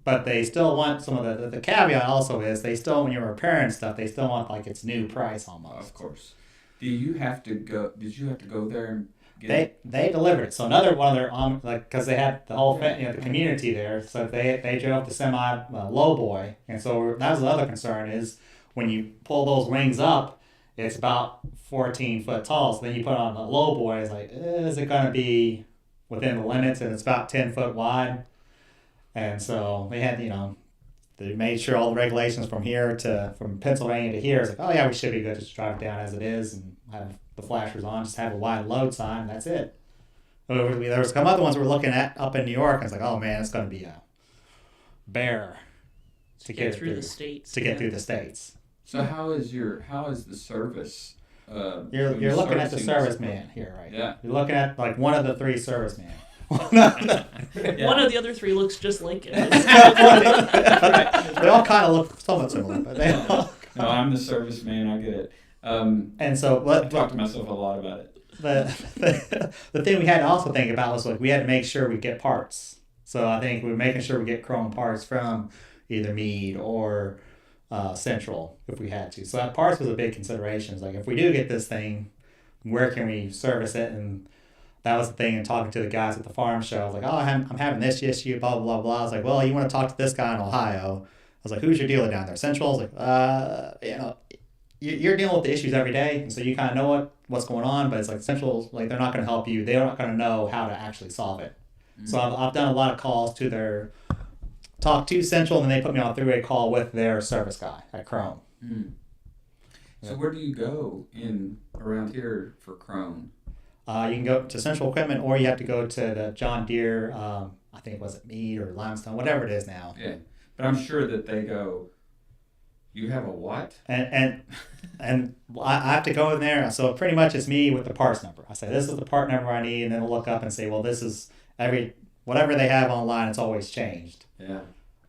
but they still want some of the caveat also is they still, when you're repairing stuff, they still want like its new price almost. Of course. Did you have to go there and get it? They delivered it. So another one of their because they had the whole the community there, so they drove the semi low boy, and so that was the other concern is when you pull those wings up. It's about 14 foot tall. So then you put on the low boy. It's like, is it going to be within the limits? And it's about 10 foot wide. And so they had, they made sure all the regulations from Pennsylvania to here. It's like, oh yeah, we should be good. Just drive it down as it is and have the flashers on. Just have a wide load sign. And that's it. There was some other ones we were looking at up in New York. And it's like, oh man, it's going to be a bear to get through the states. To get through the states. So how is the service? You're looking at the serviceman here, right? Yeah. You're looking at like one of the 3 servicemen. Yeah. One of the other 3 looks just like it. They all kind of look somewhat similar, but they all. No, I'm the serviceman. I get it. And so, I talk to myself a lot about it. The thing we had to also think about was like we had to make sure we get parts. So I think we're making sure we get chrome parts from either Mead or Central if we had to. So that parts was a big consideration. It's like if we do get this thing, where can we service it? And that was the thing in talking to the guys at the farm show. I was like, oh, I'm having this issue, blah, blah, blah, blah. I was like, well, you want to talk to this guy in Ohio. I was like, who's your dealer down there? Central? I was like, you're dealing with the issues every day, and so you kind of know what's going on, but it's like Central, like they're not going to help you. They're not going to know how to actually solve it. Mm-hmm. So I've done a lot of calls to talk to Central, and then they put me on a 3-way call with their service guy at Chrome. Mm. So where do you go around here for Chrome? You can go to Central Equipment, or you have to go to the John Deere, I think, was it Mead or Limestone, whatever it is now. Yeah, but I'm sure that they go, you have a what? And I have to go in there, so pretty much it's me with the parts number. I say, this is the part number I need, and then I'll look up and say, well, this is whatever they have online, it's always changed. Yeah.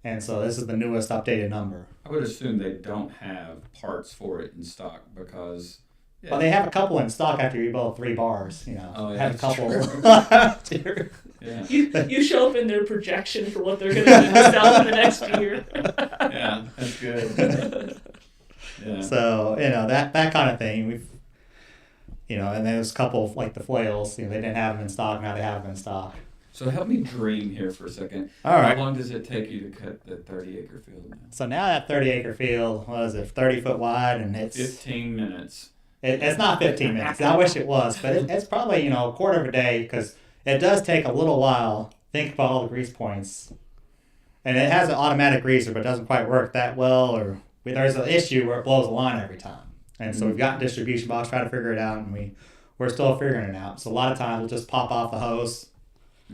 And so this is the newest updated number. I would assume they don't have parts for it in stock because... Yeah. Well, they have a couple in stock after you build 3 bars, Oh, yeah, have a couple. Yeah. You show up in their projection for what they're going to need to sell in the next year. Yeah, that's good. Yeah. So, that kind of thing. We've, and there's a couple like the flails, they didn't have them in stock, now they have them in stock. So help me dream here for a second. All right. How long does it take you to cut the 30-acre field now? So now that 30-acre field, 30 foot wide, and it's 15 minutes. It's not 15 minutes. I wish it was, but it's probably, a quarter of a day because it does take a little while. Think about all the grease points. And it has an automatic greaser, but it doesn't quite work that well. Or there's an issue where it blows a line every time. And so we've got a distribution box, trying to figure it out, and we're still figuring it out. So a lot of times we'll just pop off the hose.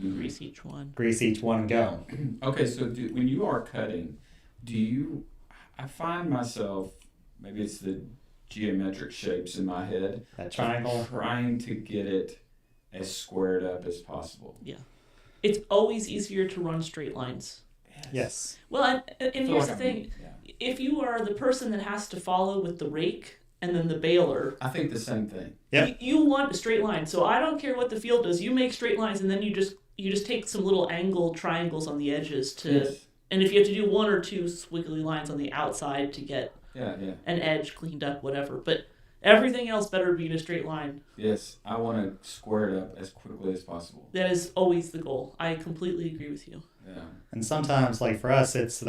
Grease each one. Grease each one and go. Okay, so when you are cutting, I find myself, maybe it's the geometric shapes in my head. That triangle. Trying to get it as squared up as possible. Yeah. It's always easier to run straight lines. Yes. Well, and here's the thing. Yeah. If you are the person that has to follow with the rake and then the baler. I think the same thing. Yep. You want a straight line. So I don't care what the field does. You make straight lines and then you just take some little angled triangles on the edges to... Yes. And if you have to do 1 or 2 squiggly lines on the outside to get an edge cleaned up, whatever. But everything else better be in a straight line. Yes, I want to square it up as quickly as possible. That is always the goal. I completely agree with you. Yeah. And sometimes, like for us, it's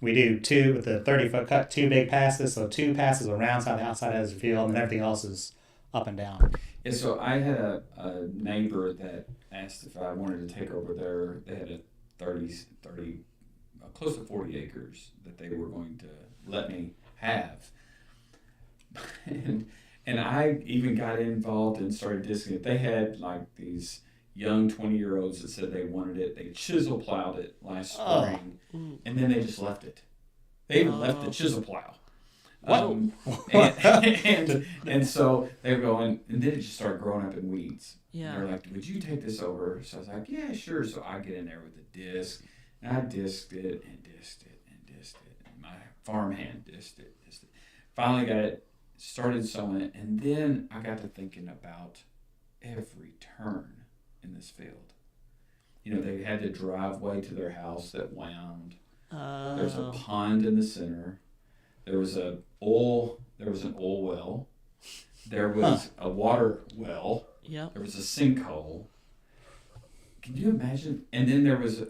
we do 2 with the 30-foot cut, 2 big passes. So 2 passes around the outside edge of the field, and everything else is up and down. Yeah, so I had a neighbor that asked if I wanted to take over they had 30 close to 40 acres that they were going to let me have. And I even got involved and started disking it. They had like these young 20-year-olds that said they wanted it. They chisel plowed it last spring, and then they just left it. They even left the chisel plow. And so they were going, and then it just started growing up in weeds. Yeah. And they're like, would you take this over? So I was like, yeah, sure. So I get in there with the disc, and I disked it and disked it and disked it. And my farmhand disked it. Finally got it, started sewing it, and then I got to thinking about every turn in this field. You know, they had a driveway to their house that wound. There's a pond in the center. There was an oil well. There was a water well. Yep. There was a sinkhole. Can you imagine? And then there was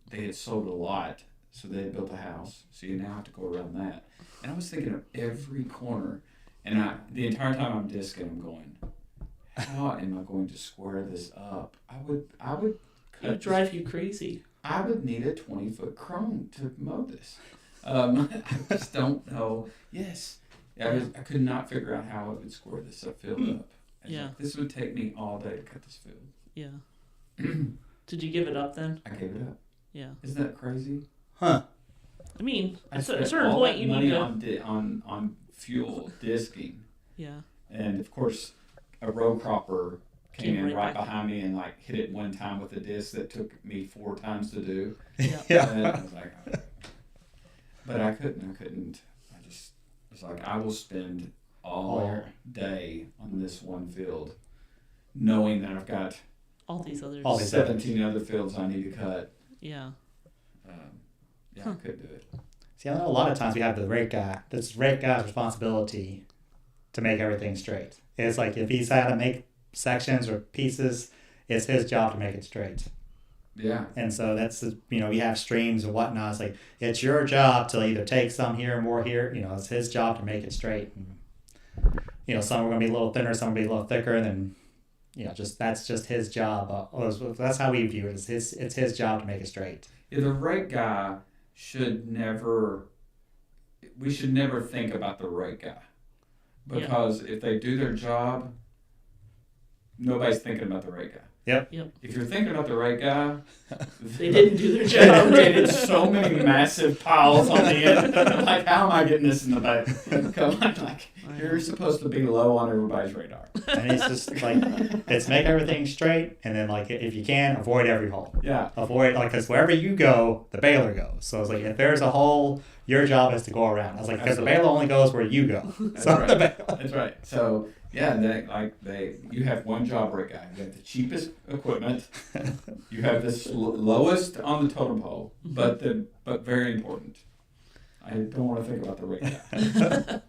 they had sold a lot, so they had built a house. So you now have to go around that. And I was thinking of every corner, and the entire time I'm disking, I'm going, how am I going to square this up? I would It would drive you crazy. I would need a 20-foot crone to mow this. I just don't know. Yes. I could not figure out how I would square this field up. Like, this would take me all day to cut this field. Yeah. Did you give it up then? I gave it up. Yeah. Isn't that crazy? Huh. I mean, I at spent a certain all point that you money need to. on fuel disking. Yeah. And of course, a row cropper came in right back. behind me and like hit it one time with a disc that took me 4 times to do. Yeah. And I was like, oh. But I couldn't. I just was like, I will spend all day on this one field, knowing that I've got all these others. All these 17 other fields I need to cut. Yeah. I couldn't do it. See, I know a lot of times we have the rake guy. This rake guy's responsibility to make everything straight. It's like if he's had to make sections or pieces, it's his job to make it straight. Yeah. And so that's, we have streams and whatnot. It's like, it's your job to either take some here, more here. It's his job to make it straight. And, some are going to be a little thinner, some will be a little thicker. And then, that's just his job. That's how we view it. It's his job to make it straight. Yeah, the rake guy we should never think about the rake guy. Because if they do their job, nobody's thinking about the rake guy. Yep. If you're thinking about the right guy, they didn't do their job. They did so many massive piles on the end. I'm like, how am I getting this in the back? Come on, like you're supposed to be low on everybody's radar. And it's just like, it's make everything straight, and then like if you can, avoid every hole. Yeah. Avoid, like, because wherever you go, the baler goes. So it's like, if there's a hole, your job is to go around. I was like, because the baler only goes where you go. That's So right. the baler. That's right. So yeah, you have one job, right guy. You have the cheapest equipment. You have this lowest on the totem pole, but very important. I don't want to think about the right guy.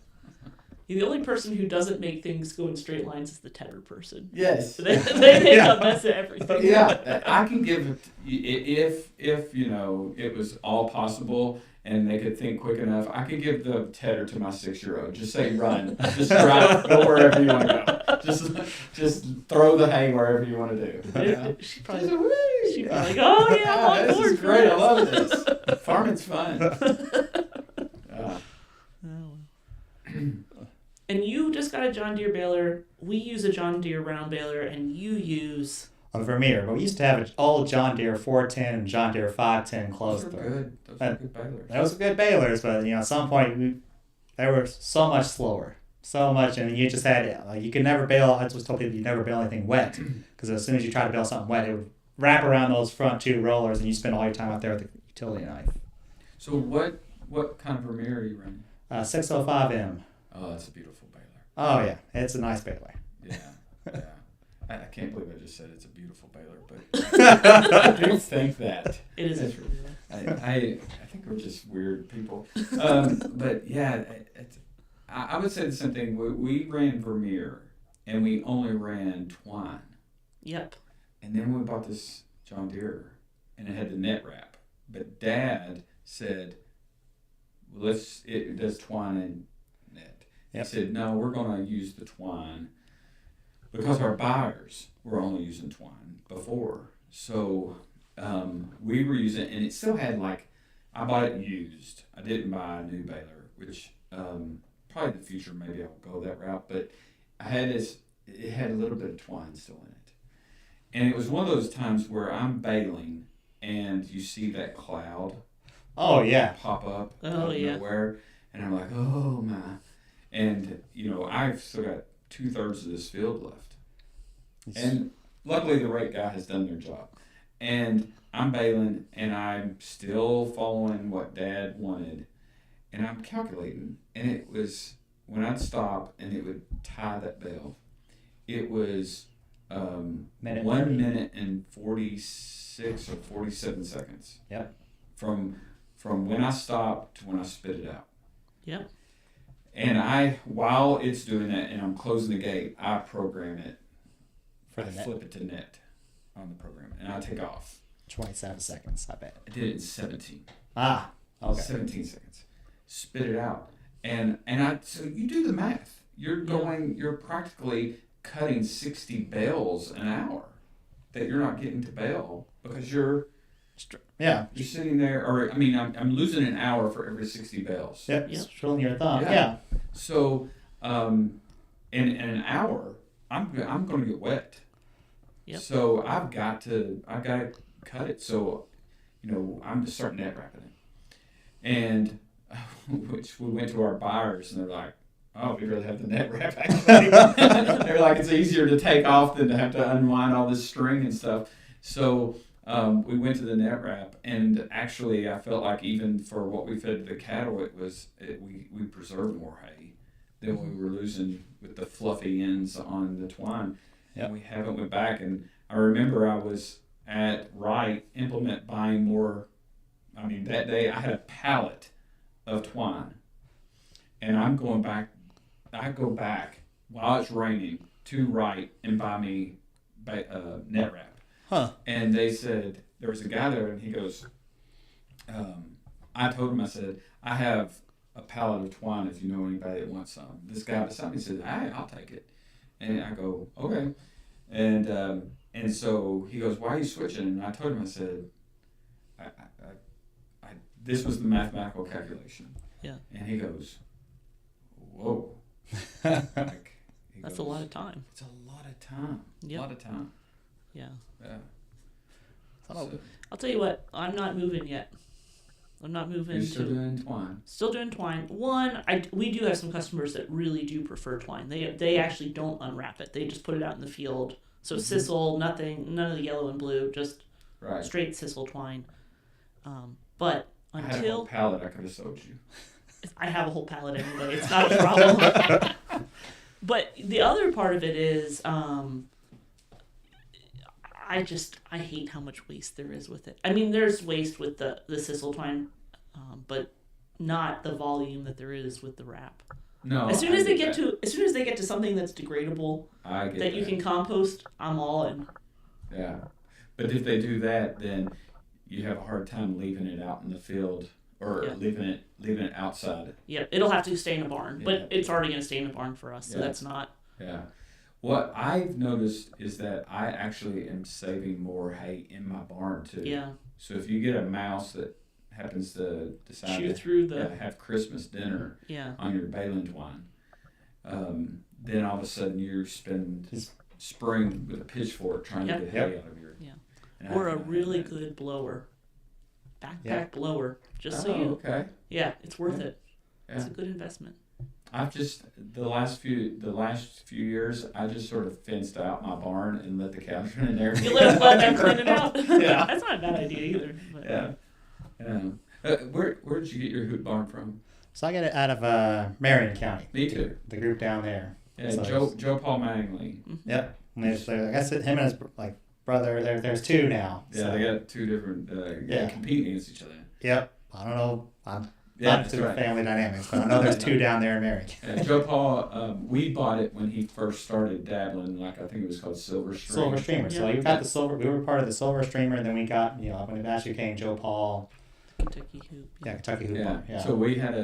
The only person who doesn't make things go in straight lines is the tedder person. Yes. They make a mess of everything. Yeah, I can give it if it was all possible and they could think quick enough. I could give the tedder to my 6-year-old. Just say run, just drive, go wherever you want to go. Just throw the hay wherever you want to do. She'd probably like, oh yeah, I'm on this board is for great. this. I love this. Farming's fun. And you just got a John Deere baler. We use a John Deere round baler, and you use A Vermeer. But we used to have an old John Deere 410 and John Deere 510 close Those through. are good. Those are good balers. Those were good balers, but at some point they were so much slower. So much, and you just had, you could never bale. I just told people you never bale anything wet, because as soon as you try to bale something wet, it would wrap around those front 2 rollers, and you spend all your time out there with the utility knife. So what kind of Vermeer are you running? 605M. Oh, that's a beautiful baler. Oh yeah, it's a nice baler. Yeah. I can't believe I just said it's a beautiful baler, but I do think that. it is. I think we're just weird people. But yeah, I would say the same thing. We ran Vermeer, and we only ran twine. Yep. And then we bought this John Deere, and it had the net wrap. But Dad said, well, it does twine and net. Yep. He said, no, we're going to use the twine because our buyers were only using twine before. So we were using, and it still had I bought it used. I didn't buy a new baler, which probably in the future maybe I'll go that route. But I had this. It had a little bit of twine still in it, and it was one of those times where I'm baling, and you see that cloud. Oh yeah. Pop up Oh, out of yeah. nowhere, and I'm like, oh my, and I've still got 2/3 of this field left, and luckily the right guy has done their job, and I'm baling, and I'm still following what Dad wanted, and I'm calculating, and it was when I'd stop and it would tie that bale, it was 1 minute and 46 or 47 seconds. Yep. From when I stop to when I spit it out. Yep. And while it's doing that and I'm closing the gate, I program it. For the I net. flip it to net on the program, and I take off. 27 seconds, I bet. I did it in 17. Ah, okay. 17 seconds. Spit it out. So you do the math. You're practically cutting 60 bales an hour that you're not getting to bale because you're sitting there, or I'm losing an hour for every 60 bales. Yep. Yep. Twiddling your thumb. Yeah. Yeah. So, in an hour, I'm going to get wet. Yep. So I've got to cut it. So, I'm just starting net wrapping it, and which we went to our buyers, and they're like, "Oh, we really have the net wrap." Actually, they're like, "It's easier to take off than to have to unwind all this string and stuff." So. We went to the net wrap, and actually, I felt like even for what we fed the cattle, we preserved more hay than we were losing with the fluffy ends on the twine. Yep. And we haven't went back. And I remember I was at Wright Implement buying more. That day I had a pallet of twine, and I'm going back. I go back while it's raining to Wright and buy me net wrap. Huh. And they said, there was a guy there, and he goes, I told him, I said, I have a pallet of twine if you know anybody that wants some. This guy beside me said, I'll take it. And I go, okay. And so he goes, why are you switching? And I told him, I said, this was the mathematical calculation. Yeah. And he goes, whoa. That's a lot of time. It's a lot of time. Yep. A lot of time. Yeah. Yeah. I'll tell you what, I'm not moving yet. I'm not moving. You're still doing twine. Still doing twine. We do have some customers that really do prefer twine. They actually don't unwrap it. They just put it out in the field. So sisal, none of the yellow and blue, just straight sisal twine. But I had a whole pallet I could have sold you. I have a whole pallet anyway. It's not a problem. But the other part of it is, I hate how much waste there is with it. There's waste with the sisal twine, but not the volume that there is with the wrap. No. As soon as they get to something that's degradable that you can compost, I'm all in. Yeah, but if they do that, then you have a hard time leaving it out in the field or leaving it outside. Yeah, it'll have to stay in a barn, but it's already going to stay in a barn for us, so that's not. Yeah. What I've noticed is that I actually am saving more hay in my barn too. Yeah. So if you get a mouse that happens to decide to have Christmas dinner on your baling twine, then all of a sudden you spend spring with a pitchfork trying to get hay out of your. Yeah. Or a really good blower, backpack blower, just so you. Okay. Yeah, it's worth it. Yeah. It's a good investment. I've just the last few years I just sort of fenced out my barn and let the cows run in there. You let them clean it out. Yeah, that's not a bad idea either. But. Yeah. Where did you get your hoot barn from? So I got it out of Marion County. Me too. The group down there. Yeah, so Joe Paul Mattingly. Mm-hmm. Yep. And there's, like I said, him and his brother. There's two now. Yeah, so. They got two different. Competing against each other. Yep. I don't know. I'm not to the family dynamics, but I know there's two down there in Marion. Joe Paul, we bought it when he first started dabbling. I think it was called Silver Streamer. Silver Streamer. So you got the silver. We were part of the Silver Streamer, and then we got when it actually came Joe Paul. Kentucky Hoop. Yeah, Kentucky Hoop Barn. Yeah. So we had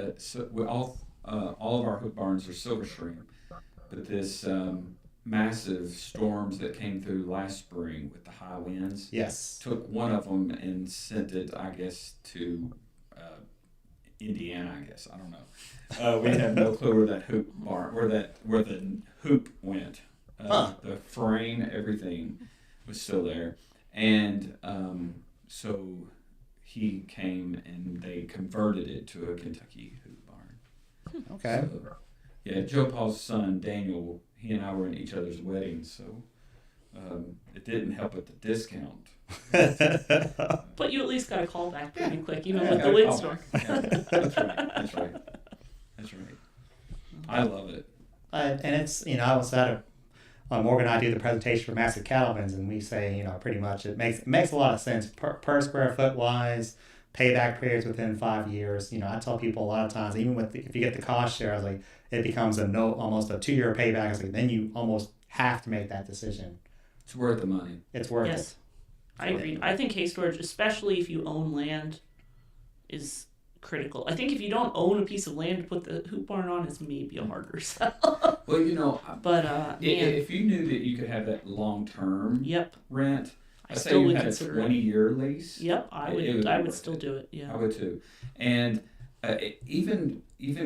all of our hoop barns are Silver Stream, but this massive storms that came through last spring with the high winds. Yes. Took one of them and sent it, I guess, to Indiana. I guess I don't know. We have no clue where that hoop barn, where the hoop went. The frame, everything was still there, and so he came and they converted it to a Kentucky hoop barn. Okay. So, yeah, Joe Paul's son Daniel, he and I were in each other's weddings, so it didn't help with the discount. But you at least got a call back pretty quick, even Yeah, with got the a windstorm. callback. Yeah, that's right. I love it. And it's, I was at Morgan and I do the presentation for massive cattlemen's, and we say, pretty much it makes a lot of sense per square foot wise, payback periods within 5 years. I tell people a lot of times, even if you get the cost share, I was like, it becomes almost a 2-year payback. I was like, then you almost have to make that decision. It's worth the money. It's worth Yes. it. I agree. I think hay storage, especially if you own land, is critical. I think if you don't own a piece of land to put the hoop barn on, it's maybe a harder sell. Well, But if you knew that you could have that long term yep, rent, I say still you would had a consider it. 20-year lease. Yep, it I would would. I be would worth still it. do it. Yeah. I would too. And even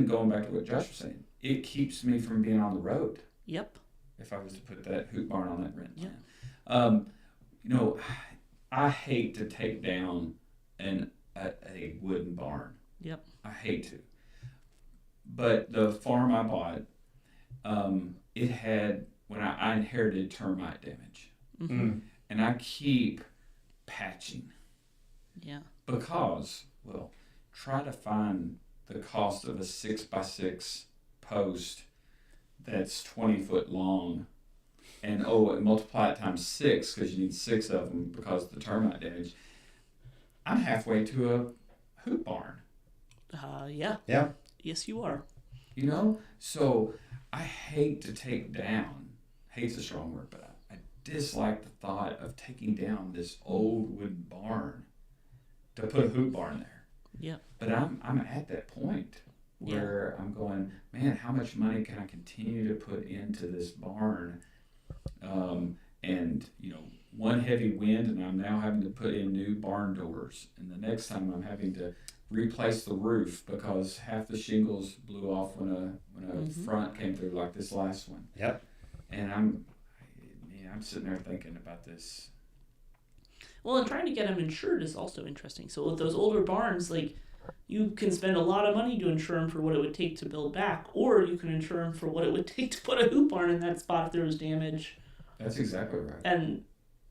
going back to what Josh was saying, it keeps me from being on the road. Yep. If I was to put that hoop barn on that rent Yep. plan. I hate to take down a wooden barn. Yep. I hate to. But the farm I bought, it had, when I inherited termite damage. Mm-hmm. And I keep patching Yeah. because, try to find the cost of a 6x6 post that's 20 foot long, and multiply it times 6 because you need 6 of them because of the termite damage. I'm halfway to a hoop barn. Yeah. Yeah. Yes, you are. So I hate to take down. Hate's a strong word, but I dislike the thought of taking down this old wooden barn to put a hoop barn there. Yeah. But I'm at that point where I'm going, man, how much money can I continue to put into this barn? And one heavy wind, and I'm now having to put in new barn doors. And the next time I'm having to replace the roof because half the shingles blew off when a front came through, like this last one. Yep. And I'm sitting there thinking about this. Well, and trying to get them insured is also interesting. So with those older barns, you can spend a lot of money to insure them for what it would take to build back, or you can insure them for what it would take to put a hoop barn in that spot if there was damage. That's exactly right. And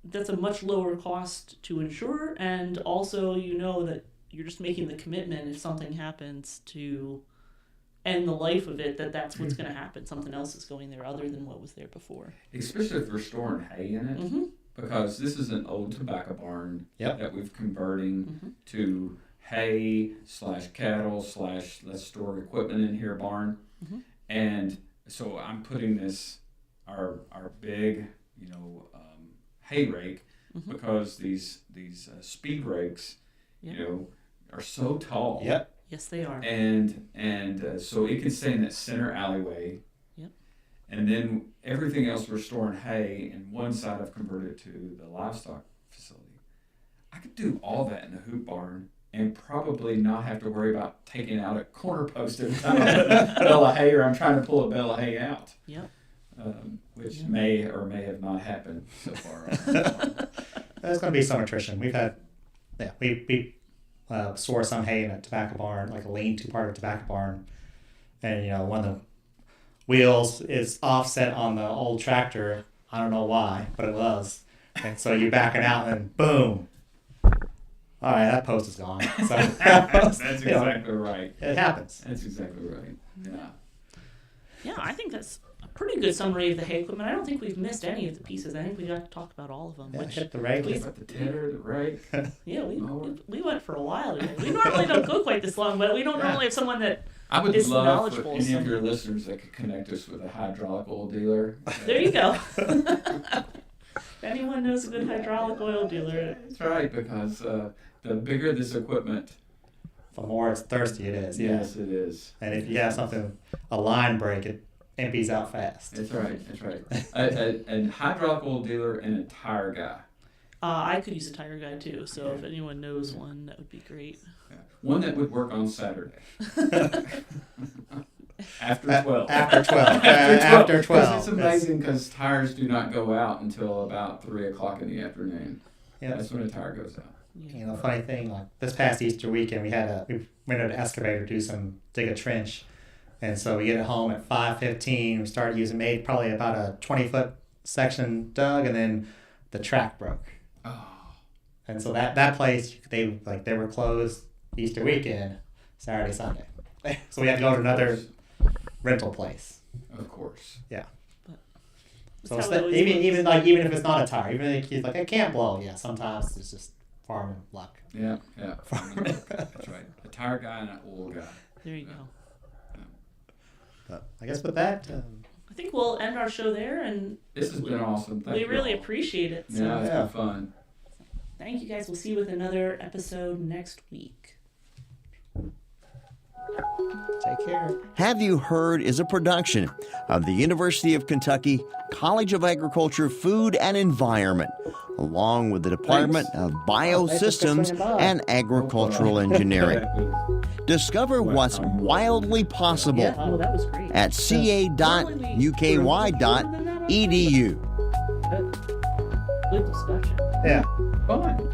that's a much lower cost to insure, and also that you're just making the commitment if something happens to end the life of it, that's what's going to happen. Something else is going there other than what was there before. Especially if we're storing hay in it, Mm-hmm. because this is an old tobacco barn that we've converting to hay / cattle / let's store equipment in here barn. Mm-hmm. And so I'm putting our big hay rake, because these speed rakes are so tall. Yep. Yes, they are. And so it can stay in that center alleyway. Yep. And then everything else we're storing hay, and one side I've converted to the livestock facility. I could do all that in a hoop barn and probably not have to worry about taking out a corner post every time I put a bale of hay, or I'm trying to pull a bale of hay out. Yep. Which may or may have not happened so far. There's going to be some attrition. We've had, we store some hay in a tobacco barn, like a lean-to part of a tobacco barn, and one of the wheels is offset on the old tractor. I don't know why, but it was, and so you're backing out, and boom. All right, that post is gone. So That's exactly right. It happens. That's exactly right. Yeah. Yeah, I think that's a pretty good summary of the hay equipment. I don't think we've missed any of the pieces. I think we got to talk about all of them. Yeah, Which hit the rake. please- About the tedder, the rake. Yeah, we went for a while today. We normally don't go quite this long, but we don't normally have someone that. I would It's love for knowledgeable, any so- of your listeners that could connect us with a hydraulic oil dealer. There you go. If anyone knows a good hydraulic oil dealer, That's right, because the bigger this equipment, The more it's thirsty it is. Yeah. yes, it is. And if you have a line break, empties out fast. That's right. That's right. A hydraulic oil dealer and a tire guy. I could use a tire guy too, so if anyone knows one, that would be great. Yeah. One that would work on Saturday. After 12. After 12. After 12. After 12. It's amazing because tires do not go out until about 3 o'clock in the afternoon. Yeah. That's when a tire goes out. You know, funny thing, like this past Easter weekend, we went an excavator to dig a trench, and so we get it home at 5:15. We started made probably about a 20-foot section dug, and then the track broke. Oh. And so that place they were closed Easter weekend, Saturday, Sunday. So we had to go to another rental place. Of course. Yeah. That's So how it always even works. even if it's not a tire, even if like it can't blow, yeah, sometimes it's just farming luck. Yeah. That's right. A tire guy and an oil guy. There you go. But I guess with that, I think we'll end our show there, and This has been awesome. Thank we you really all. appreciate it. So Yeah, it's Yeah. been fun. thank you guys. We'll see you with another episode next week. take care. Have You Heard is a production of the University of Kentucky College of Agriculture, Food and Environment, along with the Department of Biosystems and Agricultural Engineering. Discover what's wildly possible Yeah, oh, that was great. at ca.uky.edu. Good discussion. Yeah. Fun.